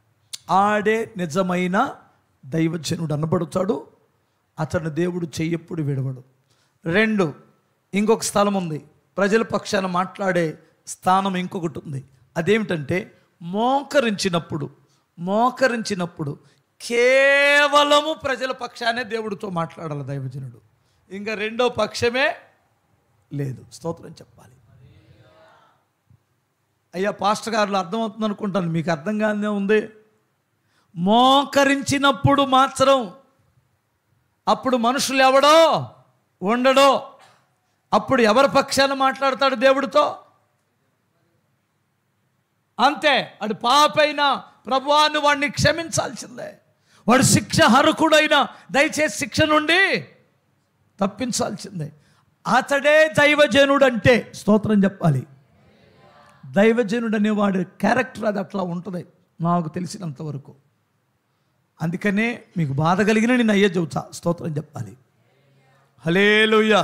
ఆడే నిజమైన దైవజనుడు అనబడతాడు. అతను దేవుడు చెయ్యప్పుడు విడవడు. 2, ఇంకొక స్థలం ఉంది, ప్రజల పక్షాన మాట్లాడే స్థానం ఇంకొకటి ఉంది. అదేమిటంటే మోకరించినప్పుడు కేవలము ప్రజల పక్షానే దేవుడితో మాట్లాడాలి దైవజనుడు. ఇంకా రెండో పక్షమే లేదు. స్తోత్రం చెప్పాలి. అయ్యా పాస్టర్ గారు అర్థమవుతుంది అనుకుంటాను, మీకు అర్థంగానే ఉంది. మోకరించినప్పుడు మాత్రం అప్పుడు మనుషులు ఎవడో ఉండడో, అప్పుడు ఎవరి పక్షాన మాట్లాడతాడు దేవుడితో? అంతే. అడు పాపైనా ప్రభువాను వాడిని క్షమించాల్సిందే. వాడు శిక్ష హరకుడైనా దయచేసి శిక్ష నుండి తప్పించాల్సిందే. అతడే దైవజనుడు అంటే స్తోత్రం చెప్పాలి. దైవజనుడు అనేవాడు క్యారెక్టర్ అది అట్లా ఉంటుంది నాకు తెలిసినంతవరకు. అందుకనే మీకు బాధ కలిగిన నేను అయ్యే చెబుతా. స్తోత్రం చెప్పాలి. హల్లెలూయా.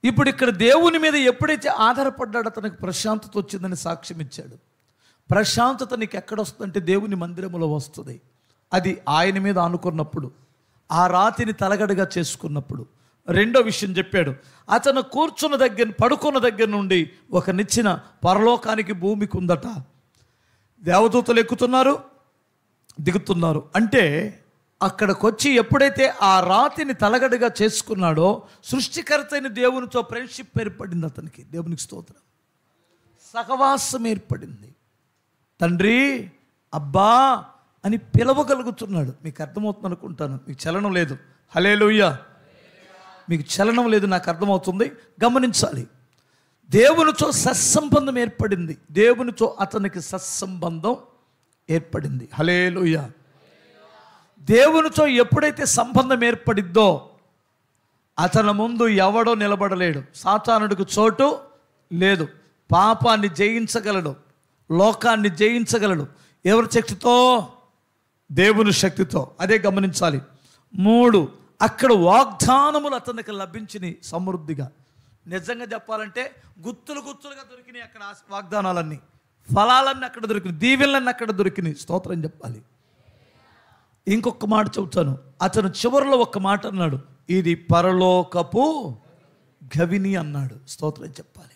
ఇప్పుడు ఇక్కడ దేవుని మీద ఎప్పుడైతే ఆధారపడ్డాడో తనకు ప్రశాంతత వచ్చిందని సాక్ష్యం ఇచ్చాడు. ప్రశాంతత నీకు ఎక్కడ వస్తుందంటే దేవుని మందిరంలో వస్తుంది. అది ఆయన మీద ఆనుకున్నప్పుడు, ఆ రాతిని తలగడగా చేసుకున్నప్పుడు. రెండో విషయం చెప్పాడు, అతను పడుకున్న దగ్గర నుండి ఒక నిచ్చెన పరలోకానికి భూమికి ఉందట. దేవదూతలు ఎక్కుతున్నారు, దిగుతున్నారు. అంటే అక్కడికి వచ్చి ఎప్పుడైతే ఆ రాతిని తలగడగా చేసుకున్నాడో సృష్టికర్త అయిన దేవునితో ఫ్రెండ్షిప్ ఏర్పడింది అతనికి. దేవునికి స్తోత్రం. సహవాసం ఏర్పడింది. తండ్రి, అబ్బా అని పిలవగలుగుతున్నాడు. మీకు అర్థమవుతుంది అనుకుంటాను. మీకు చలనం లేదు. హల్లెలూయా. మీకు చలనం లేదు, నాకు అర్థమవుతుంది. గమనించాలి. దేవునితో సత్సంబంధం ఏర్పడింది. దేవునితో అతనికి సత్సంబంధం ఏర్పడింది. హల్లెలూయా. దేవునితో ఎప్పుడైతే సంబంధం ఏర్పడిద్దో అతని ముందు ఎవడో నిలబడలేడు. సాతానుడికి చోటు లేదు. పాపాన్ని జయించగలడు, లోకాన్ని జయించగలడు. ఎవరి శక్తితో? దేవుని శక్తితో. అదే గమనించాలి. 3, అక్కడ వాగ్దానములు అతనికి లభించినాయి సమృద్ధిగా. నిజంగా చెప్పాలంటే గుత్తులుగా దొరికినాయి అక్కడ వాగ్దానాలన్నీ, ఫలాలన్నీ అక్కడ దొరికినాయి, దీవెనలన్నీ అక్కడ దొరికినాయి. స్తోత్రం చెప్పాలి. ఇంకొక మాట చెబుతాను. అతను చివరిలో ఒక మాట అన్నాడు, ఇది పరలోకపు గవిని అన్నాడు. స్తోత్రం చెప్పాలి.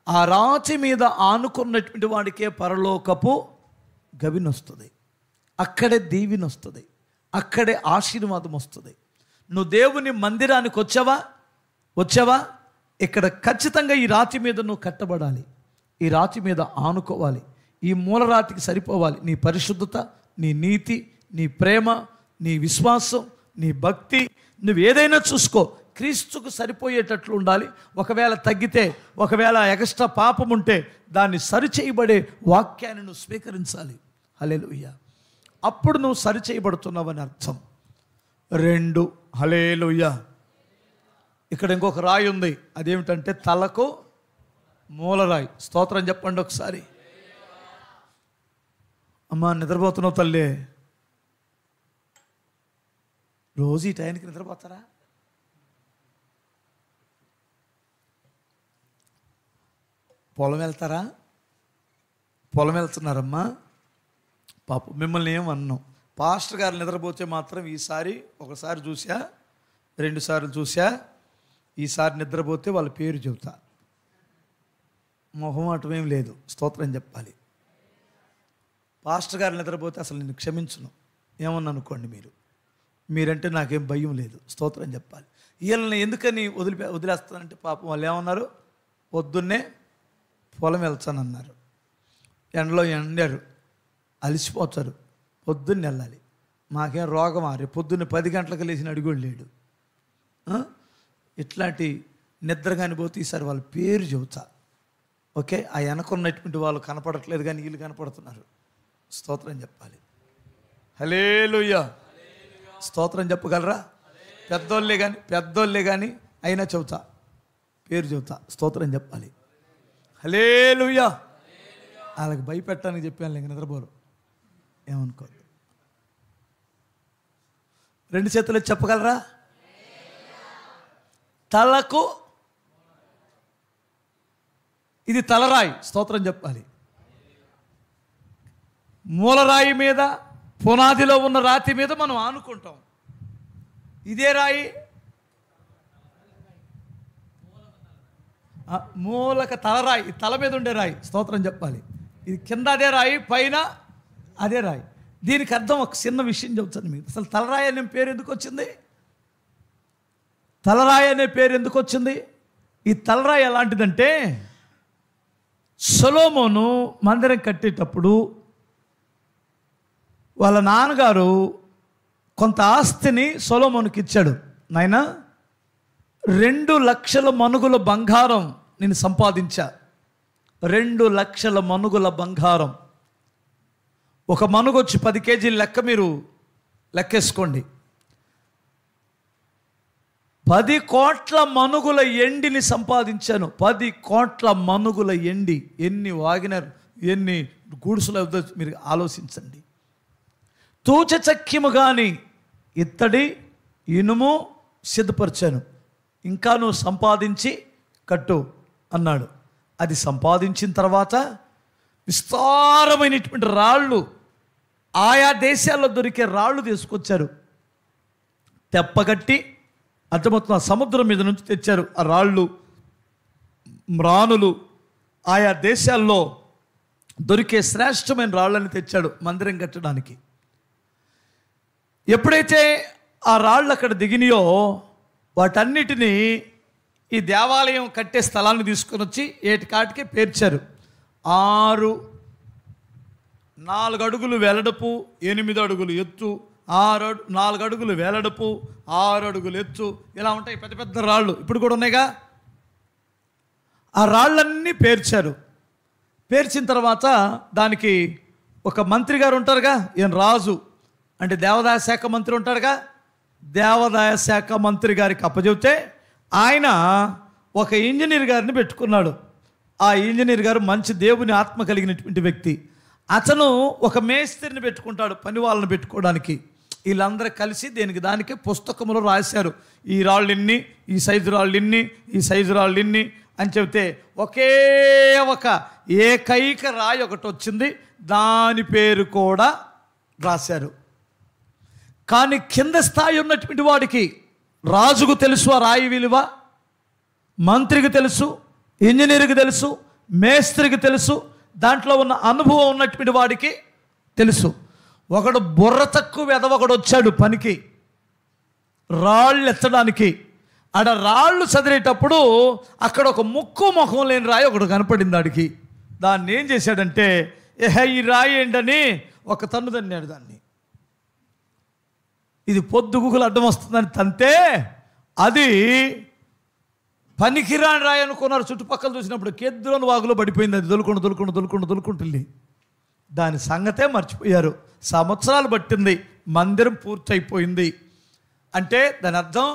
ఆ రాతి మీద ఆనుకున్నటువంటి వాడికే పరలోకపు గవిని వస్తుంది. అక్కడే దీవెన వస్తుంది, అక్కడే ఆశీర్వాదం వస్తుంది. నువ్వు దేవుని మందిరానికి వచ్చావా? ఇక్కడ ఖచ్చితంగా ఈ రాతి మీద నువ్వు కట్టబడాలి. ఈ రాతి మీద ఆనుకోవాలి. ఈ మూలరాతికి సరిపోవాలి నీ పరిశుద్ధత, నీ నీతి, నీ ప్రేమ, నీ విశ్వాసం, నీ భక్తి. నువ్వు ఏదైనా చూసుకో, క్రీస్తుకు సరిపోయేటట్లు ఉండాలి. ఒకవేళ తగ్గితే, ఒకవేళ ఎక్స్ట్రా పాపం ఉంటే దాన్ని సరిచేయబడే వాక్యాన్ని నువ్వు స్వీకరించాలి. హల్లెలూయా. అప్పుడు నువ్వు సరిచేయబడుతున్నావని అర్థం. 2. హల్లెలూయా. ఇక్కడ ఇంకొక రాయి ఉంది, అదేమిటంటే తలకు మూలరాయి. స్తోత్రం చెప్పండి ఒకసారి. అమ్మా నిద్రపోతున్నావు తల్లి, రోజు ఈ టైంకి నిద్రపోతారా? పొలం వెళ్తారా? పొలం వెళ్తున్నారమ్మా. పాప మిమ్మల్ని ఏమన్నాం, పాస్టర్ గారు నిద్రపోతే మాత్రం ఈసారి ఒకసారి చూసా, 2 సార్లు చూసా, ఈసారి నిద్రపోతే వాళ్ళ పేరు చెబుతా. మొహమాటం ఏం లేదు, స్తోత్రం చెప్పాలి. పాస్టర్ గారు నిద్రపోతే అసలు నేను క్షమించను, ఏమన్నా అనుకోండి మీరంటే నాకేం భయం లేదు, స్తోత్రం చెప్పాలి. వీళ్ళని ఎందుకని వదిలేస్తానంటే పాపం వాళ్ళు ఏమన్నారు, పొద్దున్నే పొలం వెళ్తానన్నారు, ఎండలో ఎండారు, అలసిపోతారు, పొద్దున్న వెళ్ళాలి. మాకేం రోగం రేపు పొద్దున్న 10 గంటలకు లేచిన అడుగుడు లేడు. ఇట్లాంటి నిద్ర కాని పోతే ఈసారి వాళ్ళ పేరు చెబుతా. ఓకే, ఆ వెనకున్నటువంటి వాళ్ళు కనపడట్లేదు కానీ వీళ్ళు కనపడుతున్నారు, స్తోత్రం చెప్పాలి. హల్లెలూయా. స్తోత్రం చెప్పగలరా? పెద్దోళ్ళే కానీ అయినా చెబుతా, పేరు చెబుతా, స్తోత్రం చెప్పాలి. హల్లెలూయా. వాళ్ళకి భయపెట్టడానికి చెప్పాను, ఇంక నిద్రపోరు, ఏమనుకోదు. 2 చేతులు చెప్పగలరా? తలకు, ఇది తలరాయి, స్తోత్రం చెప్పాలి. మూలరాయి మీద, పునాదిలో ఉన్న రాతి మీద మనం ఆనుకుంటాం. ఇదే రాయి మూలక తలరాయి, తల మీద ఉండే రాయి, స్తోత్రం చెప్పాలి. ఇది కింద అదే రాయి, పైన అదే రాయి. దీనికి అర్థం ఒక చిన్న విషయం చెబుతాను మీకు. అసలు తలరాయి అనే పేరు ఎందుకు వచ్చింది? తలరాయి అనే పేరు ఎందుకు వచ్చింది? ఈ తలరాయి ఎలాంటిదంటే, సొలొమోను మందిరం కట్టేటప్పుడు వాళ్ళ నాన్నగారు కొంత ఆస్తిని సొలొమోనుకి ఇచ్చాడు. నాయనా 2 లక్షల మనుగుల బంగారం నేను సంపాదించా. 2 లక్షల మనుగుల బంగారం. ఒక మనుగు వచ్చి 10 కేజీల లెక్క, మీరు లెక్కేసుకోండి. 10 కోట్ల మనుగుల ఎండిని సంపాదించాను. 10 కోట్ల మనుగుల ఎండి. ఎన్ని వాగినర్, ఎన్ని గూడుసులు మీరు ఆలోచించండి. తూచచక్యము కానీ ఇత్తడి, ఇనుము సిద్ధపరిచాను, ఇంకా నువ్వు సంపాదించి కట్టు అన్నాడు. అది సంపాదించిన తర్వాత విస్తారమైనటువంటి రాళ్ళు, ఆయా దేశాల్లో దొరికే రాళ్ళు తీసుకొచ్చారు, తెప్పగట్టి అర్థమవుతున్న సముద్రం మీద నుంచి తెచ్చారు. ఆ రాళ్ళు, మ్రానులు ఆయా దేశాల్లో దొరికే శ్రేష్టమైన రాళ్ళని తెచ్చాడు మందిరం కట్టడానికి. ఎప్పుడైతే ఆ రాళ్ళు అక్కడ దిగినాయో, వాటన్నిటినీ ఈ దేవాలయం కట్టే స్థలాన్ని తీసుకొని వచ్చి ఏటికాటికే పేర్చారు. 4 అడుగులు వెడల్పు, 8 అడుగులు ఎత్తు, 4 అడుగులు వెడల్పు, 6 అడుగులు ఎత్తు, ఇలా ఉంటాయి పెద్ద పెద్ద రాళ్ళు. ఇప్పుడు కూడా ఉన్నాయిగా. ఆ రాళ్ళన్నీ పేర్చారు. పేర్చిన తర్వాత దానికి ఒక మంత్రి గారు ఉంటారుగా, ఈయన రాజు అంటే దేవాదాయ శాఖ మంత్రి ఉంటాడుగా, దేవాదాయ శాఖ మంత్రి గారికి అప్పచెబితే ఆయన ఒక ఇంజనీర్ గారిని పెట్టుకున్నాడు. ఆ ఇంజనీర్ గారు మంచి దేవుని ఆత్మ కలిగినటువంటి వ్యక్తి. అతను ఒక మేస్త్రిని పెట్టుకుంటాడు పని వాళ్ళని పెట్టుకోవడానికి. వీళ్ళందరూ కలిసి దేనికి దానికి పుస్తకంలో రాశారు, ఈ రాళ్ళు ఇన్ని, ఈ సైజు రాళ్ళు ఇన్ని, ఈ సైజు రాళ్ళు ఇన్ని అని చెబితే ఒకే ఒక ఏకైక రాయి ఒకటి వచ్చింది. దాని పేరు కూడా రాశారు. కానీ కింద స్థాయి ఉన్నటువంటి వాడికి, రాజుకు తెలుసు ఆ రాయి విలువ, మంత్రికి తెలుసు, ఇంజనీర్కి తెలుసు, మేస్త్రికి తెలుసు, దాంట్లో ఉన్న అనుభవం ఉన్నటువంటి వాడికి తెలుసు. ఒకడు బుర్ర తక్కువ వెధవ ఒకడు వచ్చాడు పనికి, రాళ్ళు ఎత్తడానికి. ఆడ రాళ్ళు చదివేటప్పుడు అక్కడ ఒక ముక్కు ముఖం లేని రాయి ఒకడు కనపడింది ఆడికి. దాన్ని ఏం చేశాడంటే, ఈ రాయి ఏంటని ఒక తన్ను తన్నాడు దాన్ని. ఇది పొద్దుగుకులు అడ్డం వస్తుందని తంతే అది పనికిరాని రాయి అనుకున్నారు. చుట్టుపక్కల చూసినప్పుడు కేద్రోని వాగులో పడిపోయింది. అది దొలుకుంటుంది. దాని సంగతే మర్చిపోయారు. సంవత్సరాలు పట్టింది, మందిరం పూర్తయిపోయింది. అంటే దాని అర్థం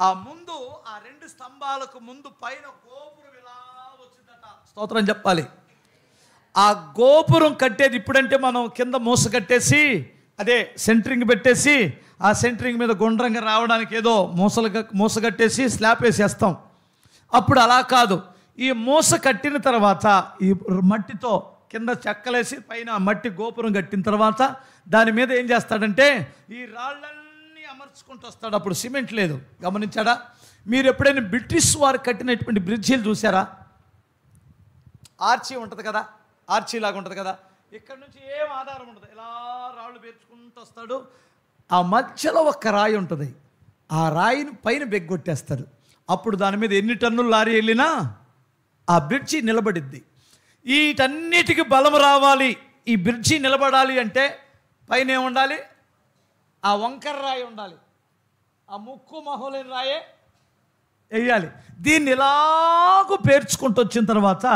ఆ ముందు ఆ 2 స్తంభాలకు ముందు పైన గోపురం ఇలా వచ్చిందట. స్తోత్రం చెప్పాలి. ఆ గోపురం కట్టేది ఇప్పుడంటే మనం కింద మూస కట్టేసి అదే సెంటరింగ్ పెట్టేసి ఆ సెంటరింగ్ మీద గుండ్రంగా రావడానికి ఏదో మూస కట్టేసి స్లాబ్ వేసేస్తాం. అప్పుడు అలా కాదు. ఈ మూస కట్టిన తర్వాత ఈ మట్టితో కింద చెక్కలేసి పైన మట్టి గోపురం కట్టిన తర్వాత దాని మీద ఏం చేస్తాడంటే ఈ రాళ్ళన్నీ అమర్చుకుంటూ వస్తాడు. అప్పుడు సిమెంట్ లేదు. గమనించాడా? మీరు ఎప్పుడైనా బ్రిటిష్ వారు కట్టినటువంటి బ్రిడ్జీలు చూసారా? ఆర్చీ ఉంటుంది కదా, ఆర్చీ లాగా ఉంటుంది కదా, ఇక్కడ నుంచి ఏం ఆధారం ఉండదు, ఇలా రాళ్ళు పేర్చుకుంటూ వస్తాడు. ఆ మధ్యలో ఒక రాయి ఉంటుంది. ఆ రాయిని పైన బెగ్గొట్టేస్తారు. అప్పుడు దాని మీద ఎన్ని టన్నులు లారీ వెళ్ళినా ఆ బ్రిడ్జి నిలబడిద్ది. వీటన్నిటికీ బలం రావాలి, ఈ బ్రిడ్జి నిలబడాలి అంటే పైన ఏముండాలి? ఆ వంకర రాయి ఉండాలి, ఆ ముక్కు మొహలేని రాయే వేయాలి. దీన్ని ఇలాగూ పేర్చుకుంటూ వచ్చిన తర్వాత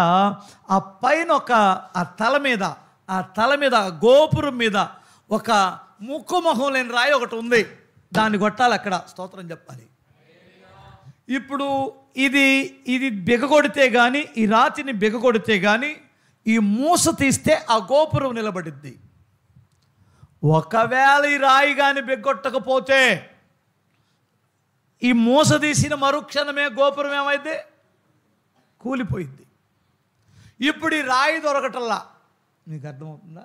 ఆ పైన ఆ తల మీద గోపురం మీద ఒక ముక్కు మొహం లేని రాయి ఒకటి ఉంది. దాన్ని కొట్టాలి అక్కడ. స్తోత్రం చెప్పాలి. ఇప్పుడు ఇది బిగగొడితే కానీ, ఈ రాతిని బిగగొడితే కానీ ఈ మూస తీస్తే ఆ గోపురం నిలబడిద్ది. ఒకవేళ ఈ రాయి కానీ బిగొట్టకపోతే ఈ మూస తీసిన మరుక్షణమే గోపురం ఏమైంది? కూలిపోయింది. ఇప్పుడు ఈ రాయి దొరకటల్లా. మీకు అర్థమవుతుందా?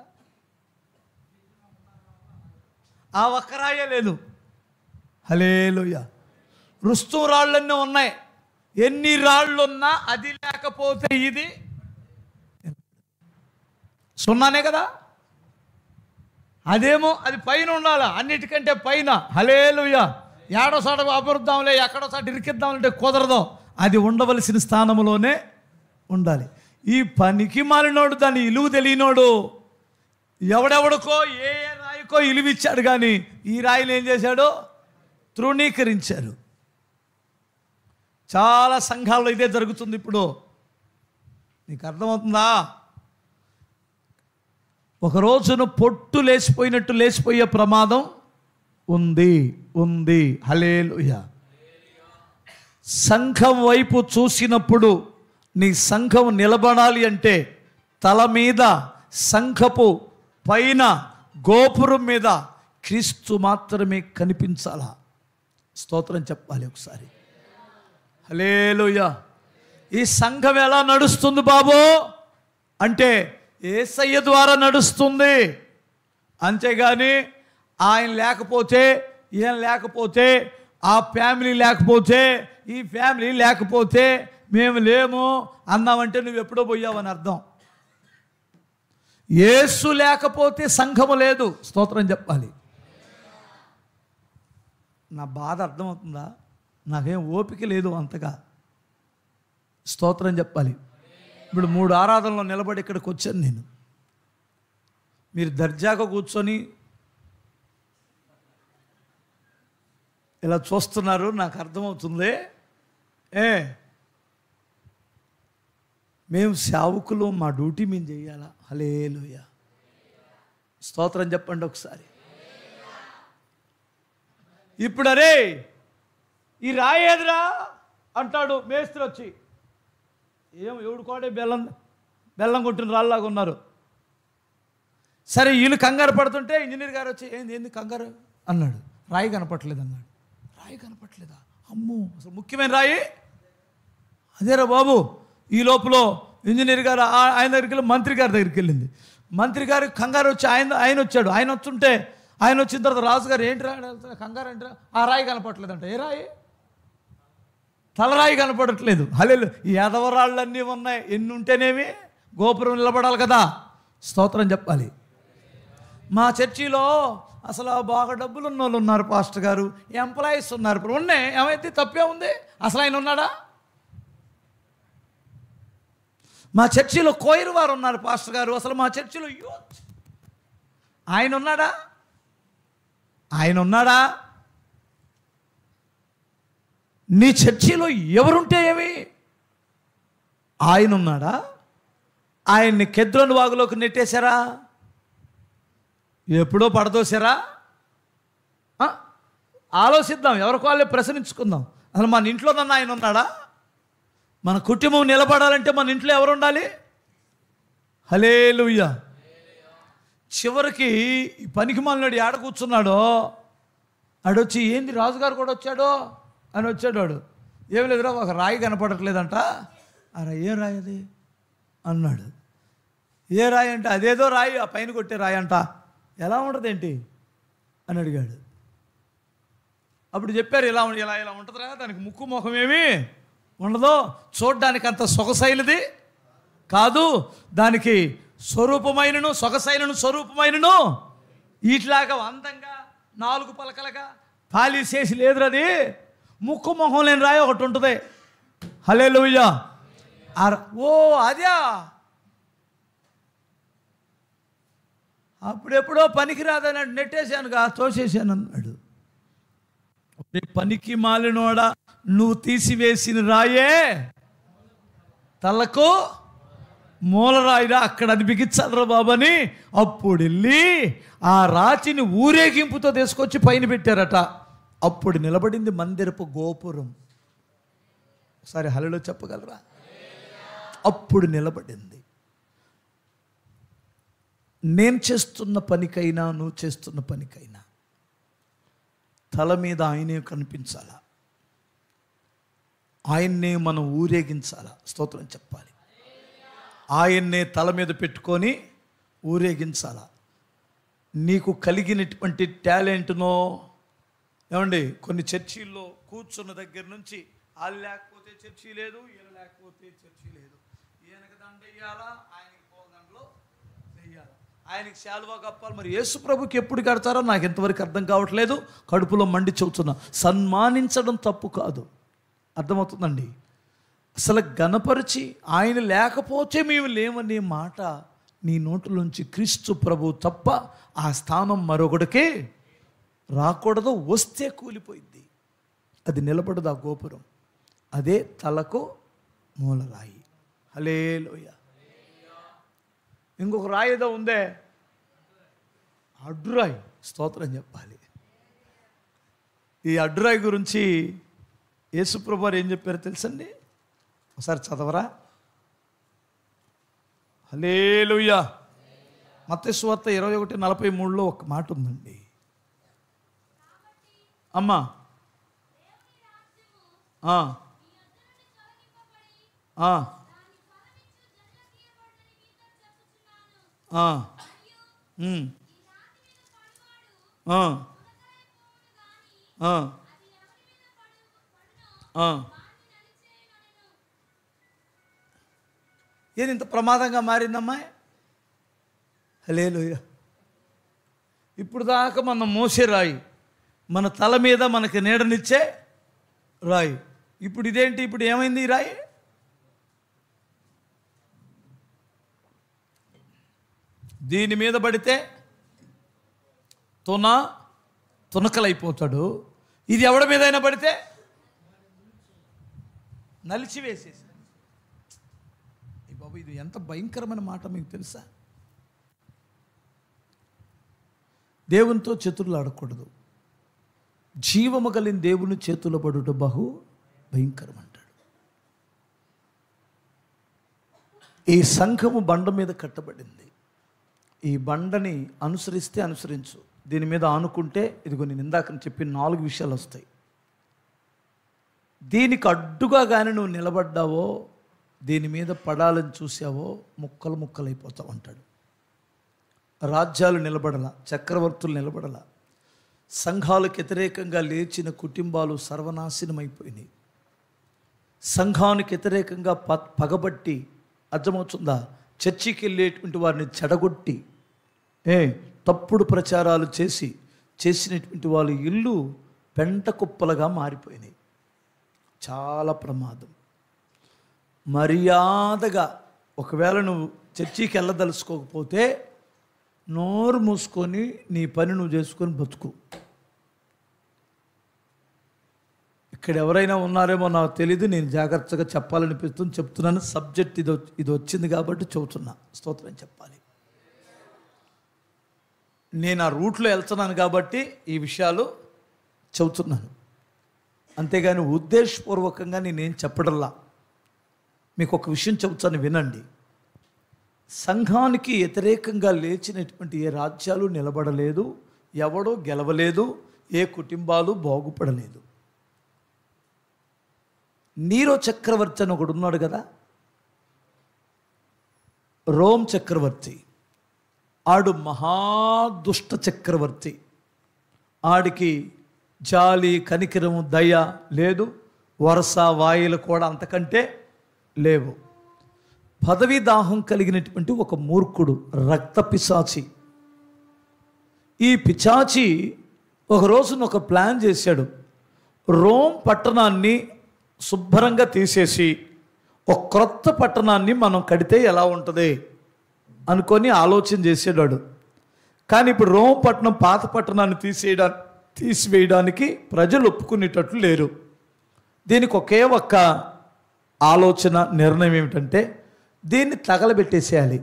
ఆ ఒక్క రాయే లేదు. హల్లెలూయా. రుస్తుం రాళ్ళన్నీ ఉన్నాయి. ఎన్ని రాళ్ళు ఉన్నా అది లేకపోతే ఇది సున్నానే కదా. అదేమో అది పైన ఉండాలి, అన్నిటికంటే పైన. హల్లెలూయా. ఏడోసాట అభివృద్ధాంలే, ఎక్కడోసాట ఇరికిద్దామంటే కుదరదు. అది ఉండవలసిన స్థానంలోనే ఉండాలి. ఈ పనికి మాలినోడు, దాన్ని ఇలువ తెలియనోడు ఎవడెవడికో ఏ రాయికో ఇలువిచ్చాడు, కానీ ఈ రాయిని ఏం చేశాడు? తృణీకరించారు. చాలా సంఘాల్లో ఇదే జరుగుతుంది ఇప్పుడు. నీకు అర్థమవుతుందా? ఒక రోజున పొట్టు లేచిపోయినట్టు లేచిపోయే ప్రమాదం ఉంది. హల్లెలూయా. సంఘం వైపు చూసినప్పుడు నీ సంఘం నిలబడాలి అంటే తల మీద, సంఘపు పైన, గోపురం మీద క్రీస్తు మాత్రమే కనిపించాలా. స్తోత్రం చెప్పాలి ఒకసారి. హల్లెలూయా. ఈ సంఘం ఎలా నడుస్తుంది బాబు అంటే యేసయ్య ద్వారా నడుస్తుంది. అంతేగాని ఆయన లేకపోతే, ఈయన లేకపోతే, ఆ ఫ్యామిలీ లేకపోతే, ఈ ఫ్యామిలీ లేకపోతే మేము లేము అన్నామంటే నువ్వు ఎప్పుడో పోయావని అర్థం. యేసు లేకపోతే సంఘము లేదు. స్తోత్రం చెప్పాలి. నా బాధ అర్థమవుతుందా? నాకేం ఓపిక లేదు అంతగా. స్తోత్రం చెప్పాలి. ఇప్పుడు 3 ఆరాధనలో నిలబడి ఇక్కడికి వచ్చాను నేను. మీరు దర్జాగా కూర్చొని ఇలా చూస్తున్నారు, నాకు అర్థమవుతుంది. మేము సేవకులు, మా డ్యూటీ మేము చేయాలా. హల్లెలూయా. స్తోత్రం చెప్పండి ఒకసారి. ఇప్పుడు అరే ఈ రాయి ఎదురా అంటాడు మేస్త్రి వచ్చి. ఎవడుకోడే బెల్లం కొట్టిన రాళ్ళలాగా ఉన్నారు. సరే వీళ్ళు కంగారు పడుతుంటే ఇంజనీర్ గారు వచ్చి ఏంది కంగారు అన్నాడు. రాయి కనపట్లేదు అన్నాడు. రాయి కనపట్లేదా? అమ్మో, అసలు ముఖ్యమైన రాయి అదేరా బాబు. ఈ లోపల ఇంజనీర్ గారు ఆయన దగ్గరికి వెళ్ళి మంత్రి గారి దగ్గరికి వెళ్ళింది. మంత్రి గారు కంగారు వచ్చి ఆయన వచ్చాడు. ఆయన వచ్చుంటే ఆయన వచ్చిన తర్వాత రాజుగారు ఏంటి రా కంగారు అంటే ఆ రాయి కనపట్లేదంట. ఏ రాయి? తలరాయి కనపడట్లేదు. హల్లెలూయా. ఈ ఎదవరాళ్ళన్నీ ఉన్నాయి. ఎన్ని ఉంటేనేమి గోపురం నిలబడాలి కదా. స్తోత్రం చెప్పాలి. మా చర్చిలో అసలు బాగా డబ్బులు ఉన్న వాళ్ళు ఉన్నారు పాస్టర్ గారు, ఎంప్లాయీస్ ఉన్నారు. ఇప్పుడు ఉన్నాయి, ఏమైతే తప్పే ఉంది? అసలు ఆయన ఉన్నాడా? మా చర్చిలో కోయిర్ వారు ఉన్నారు పాస్టర్ గారు, అసలు మా చర్చిలో యూత్ ఆయన ఉన్నాడా? నీ చర్చిలో ఎవరుంటే ఏమి? ఆయన ఉన్నాడా? ఆయన్ని కెద్రోను వాగులోకి నెట్టేశారా? ఎప్పుడో పడదోశారా? ఆలోచిద్దాం, ఎవరికి వాళ్ళే ప్రశ్నించుకుందాం. అసలు మన ఇంట్లోనన్నా ఆయన ఉన్నాడా? మన కుటుంబం నిలబడాలంటే మన ఇంట్లో ఎవరు ఉండాలి? హల్లెలూయా. చివరికి ఈ పనికి మాలినాడు ఏడ కూర్చున్నాడో ఆడొచ్చి, ఏంది రాజుగారు కూడా వచ్చాడో అని వచ్చాడు. వాడు, ఏం లేదురా, ఒక రాయి కనపడట్లేదంట. అరే ఏ రాయి అది అన్నాడు. ఏ రాయి అంటే, అదేదో రాయి, ఆ పైన కొట్టే రాయి అంట. ఎలా ఉంటుంది ఏంటి అని అడిగాడు. అప్పుడు చెప్పారు, ఇలా ఇలా ఇలా ఉంటుందిరా, దానికి ముక్కు ముఖం ఏమి ఉండదు, చూడ్డానికి అంత సొగసైనది కాదు, దానికి స్వరూపమైనను సొగసైనను స్వరూపమైనను ఇట్లాగా అందంగా 4 పలకలుగా పాలిష్ చేసి లేదురది, ముక్కు మొహం లేని రాయి ఒకటి ఉంటుంది. హల్లెలూయా. ఓ అదే, అప్పుడెప్పుడో పనికి రాదని నెట్టేశానుగా, తోసేసాను అన్నాడు. పనికి మాలినోడా, నువ్వు తీసివేసిన రాయే తలకు మూలరాయిరా, అక్కడ అది బిగించాలరా బాబని అప్పుడు వెళ్ళి ఆ రాతిని ఊరేగింపుతో తీసుకొచ్చి పైన పెట్టారట. అప్పుడు నిలబడింది మందిరపు గోపురం. ఒకసారి హల్లెలూయా చెప్పగలరా? అప్పుడు నిలబడింది. నేను చేస్తున్న పనికైనా నువ్వు చేస్తున్న పనికైనా తల మీద ఆయనే కనిపించాలా, ఆయన్నే మనం ఊరేగించాలా. స్తోత్రం చెప్పాలి. ఆయన్నే తల మీద పెట్టుకొని ఊరేగించాలా. నీకు కలిగినటువంటి టాలెంట్నో, ఏమండి, కొన్ని చర్చీల్లో కూర్చున్న దగ్గర నుంచి వాళ్ళు లేకపోతే చర్చీ లేదు, ఈయన లేకపోతే చర్చీ లేదు, ఈయనకి దండ వేయాలా, ఆయనకి పోదండలో వెయ్యాలా, ఆయనకి శాలువా కప్పాలి. మరి యేసు ప్రభుకి ఎప్పుడు కడతారో నాకు ఎంతవరకు అర్థం కావట్లేదు. కడుపులో మండి చెబుతున్నా, సన్మానించడం తప్పు కాదు, అర్థమవుతుందండి. అసలు గణపరిచి ఆయన లేకపోతే మేము లేవనే మాట నీ నోట్లోంచి క్రీస్తు ప్రభు తప్ప ఆ స్థానం మరొకటికే రాకూడదు. వస్తే కూలిపోయింది, అది నిలబడదు. ఆ గోపురం అదే తలకు మూలరాయి. హల్లెలూయా. ఇంకొక రాయి ఏదో ఉందే, అడ్డురాయి. స్తోత్రం చెప్పాలి. ఈ అడ్డురాయి గురించి యేసుప్రభు వారు ఏం చెప్పారో తెలుసండి? ఒకసారి చదవరా? హల్లెలూయా. మత్తయి సువార్త 21:43 ఒక మాట ఉందండి. అమ్మా ఏది ఇంత ప్రమాదంగా మారిందమ్మా? హల్లెలూయా. ఇప్పుడు దాకా మనం మోసే రాయి, మన తల మీద మనకి నీడనిచ్చే రాయి, ఇప్పుడు ఇదేంటి? ఇప్పుడు ఏమైంది? ఈ రాయి దీని మీద పడితే తునకలైపోతాడు. ఇది ఎవడి మీదైనా పడితే నలిచివేసేసి. బాబు, ఇది ఎంత భయంకరమైన మాట మీకు తెలుసా? దేవునితో చేతులు ఆడకూడదు. జీవము కలిగిన దేవుని చేతుల పడుట బహు భయంకరం అంటాడు. ఈ సంఘము బండ మీద కట్టబడింది. ఈ బండని అనుసరిస్తే అనుసరించు, దీని మీద ఆనుకుంటే ఇదిగో నేను ఇందాక చెప్పిన 4 విషయాలు వస్తాయి. దీనికి అడ్డుగా కానీ నువ్వు నిలబడ్డావో, దీని మీద పడాలని చూసావో ముక్కలు ముక్కలైపోతావు అంటాడు. రాజ్యాలు నిలబడలా, చక్రవర్తులు నిలబడలా, సంఘాలకు వ్యతిరేకంగా లేచిన కుటుంబాలు సర్వనాశనమైపోయినాయి. సంఘానికి వ్యతిరేకంగా పగబట్టి, అర్థమవుతుందా, చర్చికి వెళ్ళేటువంటి వారిని చెడగొట్టి తప్పుడు ప్రచారాలు చేసినటువంటి వాళ్ళ ఇల్లు పెంట కుప్పలుగా మారిపోయినాయి. చాలా ప్రమాదం. మర్యాదగా ఒకవేళ నువ్వు చర్చికి వెళ్ళదలుచుకోకపోతే నోరు మూసుకొని నీ పని నువ్వు చేసుకొని బతుకు. ఇక్కడ ఎవరైనా ఉన్నారేమో నాకు తెలీదు, నేను జాగ్రత్తగా చెప్పాలనిపిస్తుంది, చెప్తున్నాను. సబ్జెక్ట్ ఇది వచ్చింది కాబట్టి చెబుతున్నా. స్తోత్రం చెప్పాలి. నేను ఆ రూట్లో వెళ్తున్నాను కాబట్టి ఈ విషయాలు చెబుతున్నాను. అంతేగాని ఉద్దేశపూర్వకంగా నేనేం చెప్పడంలా. మీకు ఒక విషయం చెబుతాను, వినండి. సంఘానికి వ్యతిరేకంగా లేచినటువంటి ఏ రాజ్యాలు నిలబడలేదు, ఎవడో గెలవలేదు, ఏ కుటుంబాలు బాగుపడలేదు. నీరో చక్రవర్తి అని ఒకడు ఉన్నాడు కదా, రోమ్ చక్రవర్తి. ఆడు మహాదుష్ట చక్రవర్తి. ఆడికి జాలి, కనికరం, దయ లేదు. వరస వాయులు కూడా అంతకంటే లేవు. పదవీ దాహం కలిగినటువంటి ఒక మూర్ఖుడు, రక్త పిశాచి. ఈ పిశాచి ఒక రోజున ఒక ప్లాన్ చేశాడు. రోమ్ పట్టణాన్ని శుభ్రంగా తీసేసి ఒక క్రొత్త పట్టణాన్ని మనం కడితే ఎలా ఉంటుంది అనుకొని ఆలోచన చేసేవాడు. కానీ ఇప్పుడు రోమ్ పట్టణం పాత పట్టణాన్ని తీసివేయడానికి ప్రజలు ఒప్పుకునేటట్లు లేరు. దీనికి ఒకే ఒక్క ఆలోచన, నిర్ణయం ఏమిటంటే దీన్ని తగలబెట్టేసేయాలి.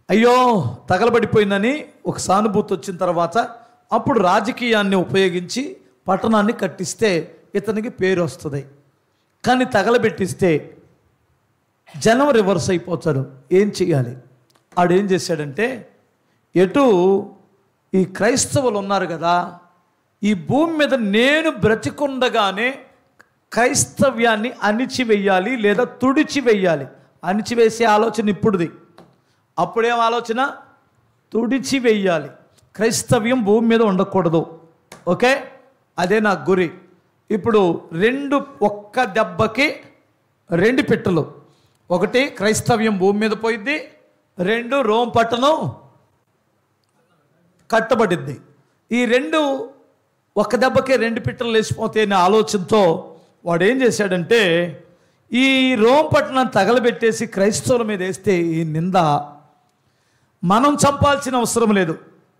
అయ్యో తగలబడిపోయిందని ఒక సానుభూతి వచ్చిన తర్వాత అప్పుడు రాజకీయాన్ని ఉపయోగించి పట్టణాన్ని కట్టిస్తే ఇతనికి పేరు వస్తుంది. కానీ తగలబెట్టిస్తే జనం రివర్స్ అయిపోతారు. ఏం చేయాలి? ఆడేం చేశాడంటే, ఎటు ఈ క్రైస్తవులు ఉన్నారు కదా, ఈ భూమి మీద నేను బ్రతికుండగానే క్రైస్తవ్యాన్ని అణిచివేయాలి లేదా తుడిచివేయాలి. అణిచివేసే ఆలోచన ఇప్పుడుది. అప్పుడేం ఆలోచన? తుడిచివేయాలి. క్రైస్తవ్యం భూమి మీద ఉండకూడదు. ఓకే, అదే నా గురి. ఇప్పుడు ఒక్క దెబ్బకి 2 పిట్టలు. ఒకటి క్రైస్తవ్యం భూమి మీద పోయిద్ది, 2 రోమ్ పట్టణం కట్టబడిద్ది. ఈ 2 ఒక్క దెబ్బకి 2 పిట్టలు లేచిపోతే అనే ఆలోచనతో వాడు ఏం చేశాడంటే, ఈ రోమ్ పట్టణాన్ని తగలబెట్టేసి క్రైస్తవుల మీద వేస్తే ఈ నింద మనం చంపాల్సిన అవసరం లేదు.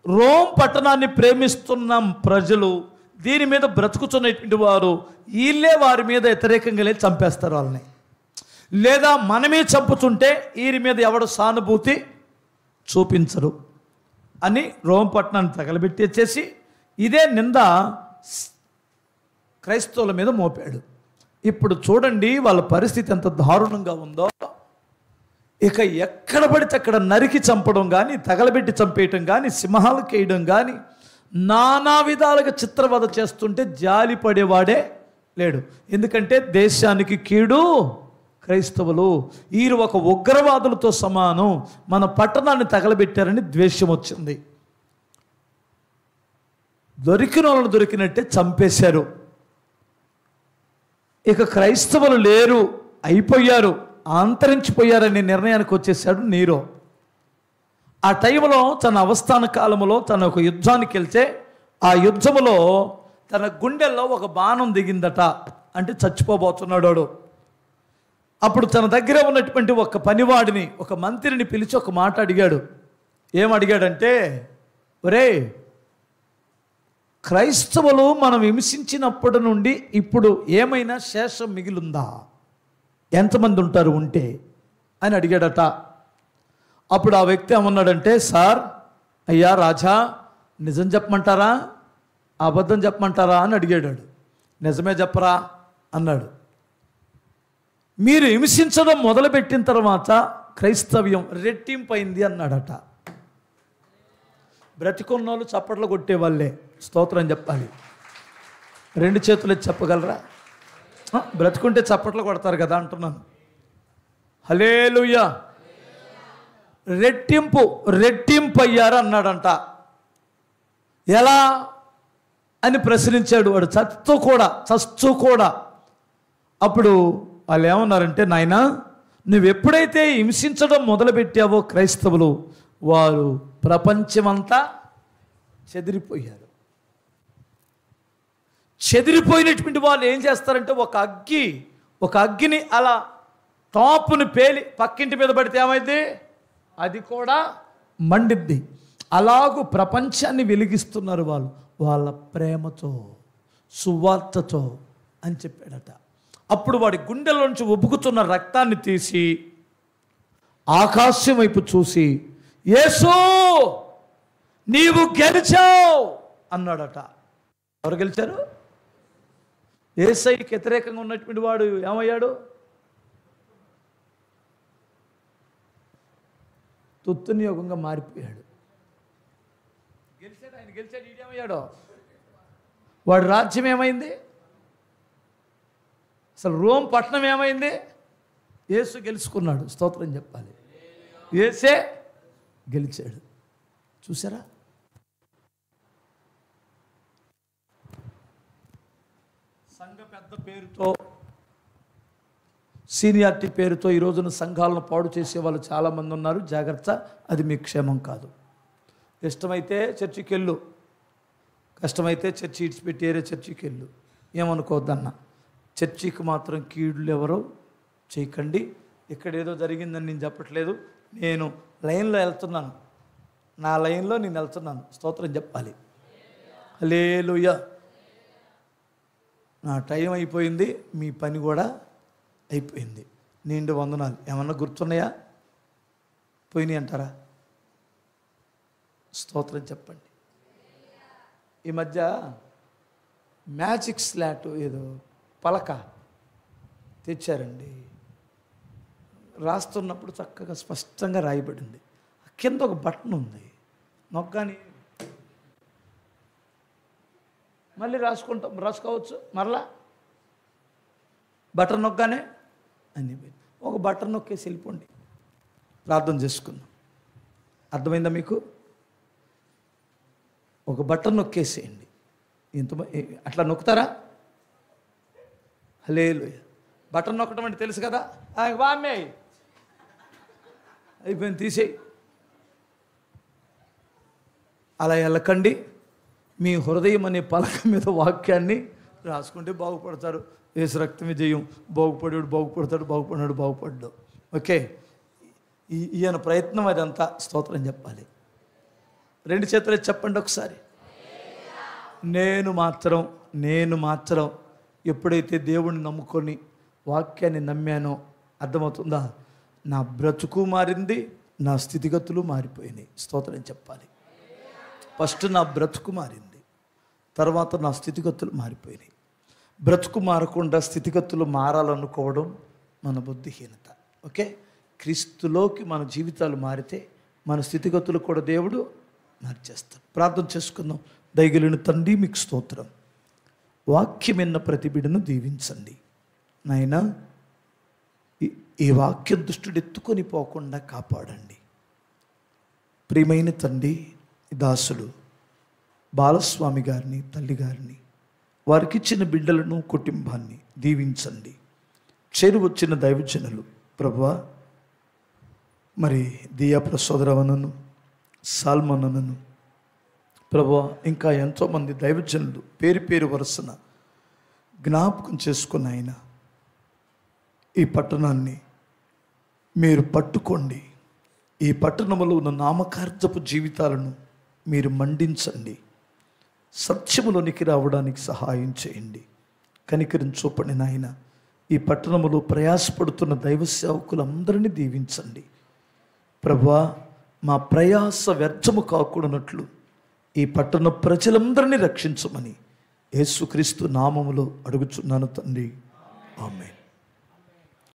రోమ్ పట్టణాన్ని ప్రేమిస్తున్న ప్రజలు, దీని మీద బ్రతుకుతున్నటువంటి వారు, వీళ్ళే వారి మీద వ్యతిరేకంగా లేచి చంపేస్తారు వాళ్ళని. లేదా మనమే చంపుతుంటే వీరి మీద ఎవడు సానుభూతి చూపించరు అని రోమ్ పట్టణాన్ని తగలబెట్టేసేసి ఇదే నింద క్రైస్తవుల మీద మోపాడు. ఇప్పుడు చూడండి వాళ్ళ పరిస్థితి ఎంత దారుణంగా ఉందో. ఇక ఎక్కడ పడితే అక్కడ నరికి చంపడం కానీ, తగలబెట్టి చంపేయటం కానీ, సింహాలకు వేయడం కానీ, నానా విధాలుగా చిత్రవద చేస్తుంటే జాలి పడేవాడే లేడు. ఎందుకంటే దేశానికి కీడు క్రైస్తవులు, వీరు ఒక ఉగ్రవాదులతో సమానం, మన పట్టణాన్ని తగలబెట్టారని ద్వేషం వచ్చింది. దొరికిన వాళ్ళని దొరికినట్టే చంపేశారు. ఇక క్రైస్తవులు లేరు, అయిపోయారు, అంతరించిపోయారనే నిర్ణయానికి వచ్చేసాడు నీరో. ఆ టైంలో తన అవస్థాన కాలంలో తన ఒక యుద్ధానికి వెళ్తే ఆ యుద్ధములో తన గుండెల్లో ఒక బాణం దిగిందట. అంటే చచ్చిపోబోతున్నాడు. అప్పుడు తన దగ్గర ఉన్నటువంటి ఒక పనివాడిని, ఒక మంత్రిని పిలిచి ఒక మాట అడిగాడు. ఏమడిగాడంటే, ఒరే, క్రైస్తవులు మనం హింసించినప్పటి నుండి ఇప్పుడు ఏమైనా శేషం మిగిలిందా? ఎంతమంది ఉంటారు ఉంటే అని అడిగాడట. అప్పుడు ఆ వ్యక్తి ఏమన్నాడంటే, సార్, అయ్యా రాజా, నిజం చెప్పమంటారా అబద్ధం చెప్పమంటారా అని అడిగాడు. నిజమే చెప్పరా అన్నాడు. మీరు హింసించడం మొదలుపెట్టిన తర్వాత క్రైస్తవ్యం రెట్టింపైంది అన్నాడట. బ్రతికున్నోళ్ళు చప్పట్లు కొట్టేవాళ్ళే స్తోత్రం చెప్పాలి. 2 చేతులు చెప్పగలరా? బ్రతికుంటే చప్పట్లు కొడతారు కదా అంటున్నాను. హల్లెలూయా. రెట్టింపయ్యారు అన్నాడంట. ఎలా అని ప్రశ్నించాడు వాడు. చస్తూ కూడా. అప్పుడు వాళ్ళు ఏమన్నారంటే, నాయనా, నువ్వు ఎప్పుడైతే హింసించడం మొదలుపెట్టావో క్రైస్తవులు, వారు ప్రపంచమంతా చెదిరిపోయారు. చెదిరిపోయినటువంటి వాళ్ళు ఏం చేస్తారంటే, ఒక అగ్గిని అలా టాపుని పేలి పక్కింటి మీద పడితే ఏమైంది? అది కూడా మండిద్ది. అలాగూ ప్రపంచాన్ని వెలిగిస్తున్నారు వాళ్ళు, వాళ్ళ ప్రేమతో, సువార్తతో అని చెప్పాడట. అప్పుడు వాడి గుండెల్లోంచి ఉబుకుతున్న రక్తాన్ని తీసి ఆకాశం వైపు చూసి, యేసు నీవు గెలిచావు అన్నాడట. ఎవరు గెలిచారు? యేసయ్యకి వ్యతిరేకంగా ఉన్నటువంటి వాడు ఏమయ్యాడు? తుత్తునియోగంగా మారిపోయాడు. గెలిచాడు, ఆయన గెలిచాడు. ఈడేమయ్యాడో? వాడి రాజ్యం ఏమైంది? అసలు రోమ్ పట్టణం ఏమైంది? యేసు గెలుచుకున్నాడు. స్తోత్రం చెప్పాలి. యేసే గెలిచాడు. చూసారా? సంఘ పెద్ద పేరుతో, సీనియారిటీ పేరుతో ఈ రోజున సంఘాలను పాడు చేసే వాళ్ళు చాలామంది ఉన్నారు. జాగ్రత్త, అది మీ క్షేమం కాదు. ఇష్టమైతే చర్చికి వెళ్ళు, కష్టమైతే చర్చి ఇడిచిపెట్టి వేరే చర్చికి వెళ్ళు. ఏమనుకోవద్దన్న, చర్చికి మాత్రం కీడులు ఎవరో చేయకండి. ఇక్కడ ఏదో జరిగిందని నేను చెప్పట్లేదు. నేను లైన్లో వెళ్తున్నాను, నా లైన్లో నేను వెళ్తున్నాను. స్తోత్రం చెప్పాలి. హల్లెలూయా. నా టైం అయిపోయింది, మీ పని కూడా అయిపోయింది. నిండు వందనాలు. ఏమన్నా గుర్తున్నాయా? పోయినాయి అంటారా? స్తోత్రం చెప్పండి. ఈ మధ్య మ్యాజిక్ స్లాట్ ఏదో పలక తెచ్చారండి. రాస్తున్నప్పుడు చక్కగా స్పష్టంగా రాయబడింది. కింద ఒక బటన్ ఉంది, నొక్కని మళ్ళీ రాసుకోవచ్చు. మరలా బటన్ నొక్కగానే అని ఒక బటన్ నొక్కేసి వెళ్ళిపోండి. ప్రార్థన చేసుకుందాం. అర్థమైందా మీకు? ఒక బటన్ నొక్కేసేయండి. అట్లా నొక్కుతారా? హల్లెలూయా. బటన్ నొక్కడం అంటే తెలుసు కదా. వామ్మే అయిపోయింది, తీసేయి. అలా వెళ్ళకండి. మీ హృదయం అనే పలక మీద వాక్యాన్ని రాసుకుంటే బాగుపడతారు. యేసు రక్తమే జయం. బాగుపడాడు, బాగుపడతాడు, బాగుపడినాడు, బాగుపడ్డాడు. ఓకే, ఈయన ప్రయత్నం అదంతా. స్తోత్రం చెప్పాలి. రెండు చేతులు చెప్పండి ఒకసారి. నేను మాత్రం ఎప్పుడైతే దేవుణ్ణి నమ్ముకొని వాక్యాన్ని నమ్మానో, అర్థమవుతుందా, నా బ్రతుకు మారింది, నా స్థితిగతులు మారిపోయినాయి. స్తోత్రం చెప్పాలి. ఫస్ట్ నా బ్రతుకు మారింది, తర్వాత నా స్థితిగతులు మారిపోయినాయి. బ్రతుకు మారకుండా స్థితిగతులు మారాలనుకోవడం మన బుద్ధిహీనత. ఓకే, క్రీస్తులోకి మన జీవితాలు మారితే మన స్థితిగతులు కూడా దేవుడు మార్చేస్తాడు. ప్రార్థన చేసుకుందాం. దయగలిగిన తండ్రి, మీకు స్తోత్రం. వాక్యం విన్న ప్రతి బిడ్డను దీవించండి నాయనా. ఈ వాక్యం దుష్టుడు ఎత్తుకొని పోకుండా కాపాడండి. ప్రియమైన తండ్రి, దాసుడు బాలస్వామి గారిని, తల్లి గారిని, వారికిచ్చిన బిడ్డలను, కుటుంబాన్ని దీవించండి. చేరువచ్చిన దైవజనులు ప్రభువా, మరి దియా ప్రసోదరవనను, సాల్మనను ప్రభువా, ఇంకా ఎంతోమంది దైవజనులు పేరు పేరు వరుసన జ్ఞాపకం చేసుకున్న ఆయన, ఈ పట్టణాన్ని మీరు పట్టుకోండి. ఈ పట్టణంలో ఉన్న నామకార్థపు జీవితాలను మీరు మండించండి. సత్యములోనికి రావడానికి సహాయం చేయండి. కనికరం చూపండి నాయన. ఈ పట్టణంలో ప్రయాసపడుతున్న దైవ సేవకులందరినీ దీవించండి ప్రభువా. మా ప్రయాస వ్యర్థము కాకూడనట్లు ఈ పట్టణ ప్రజలందరినీ రక్షించమని యేసుక్రీస్తు నామములో అడుగుచున్నాను తండ్రి. ఆమేన్.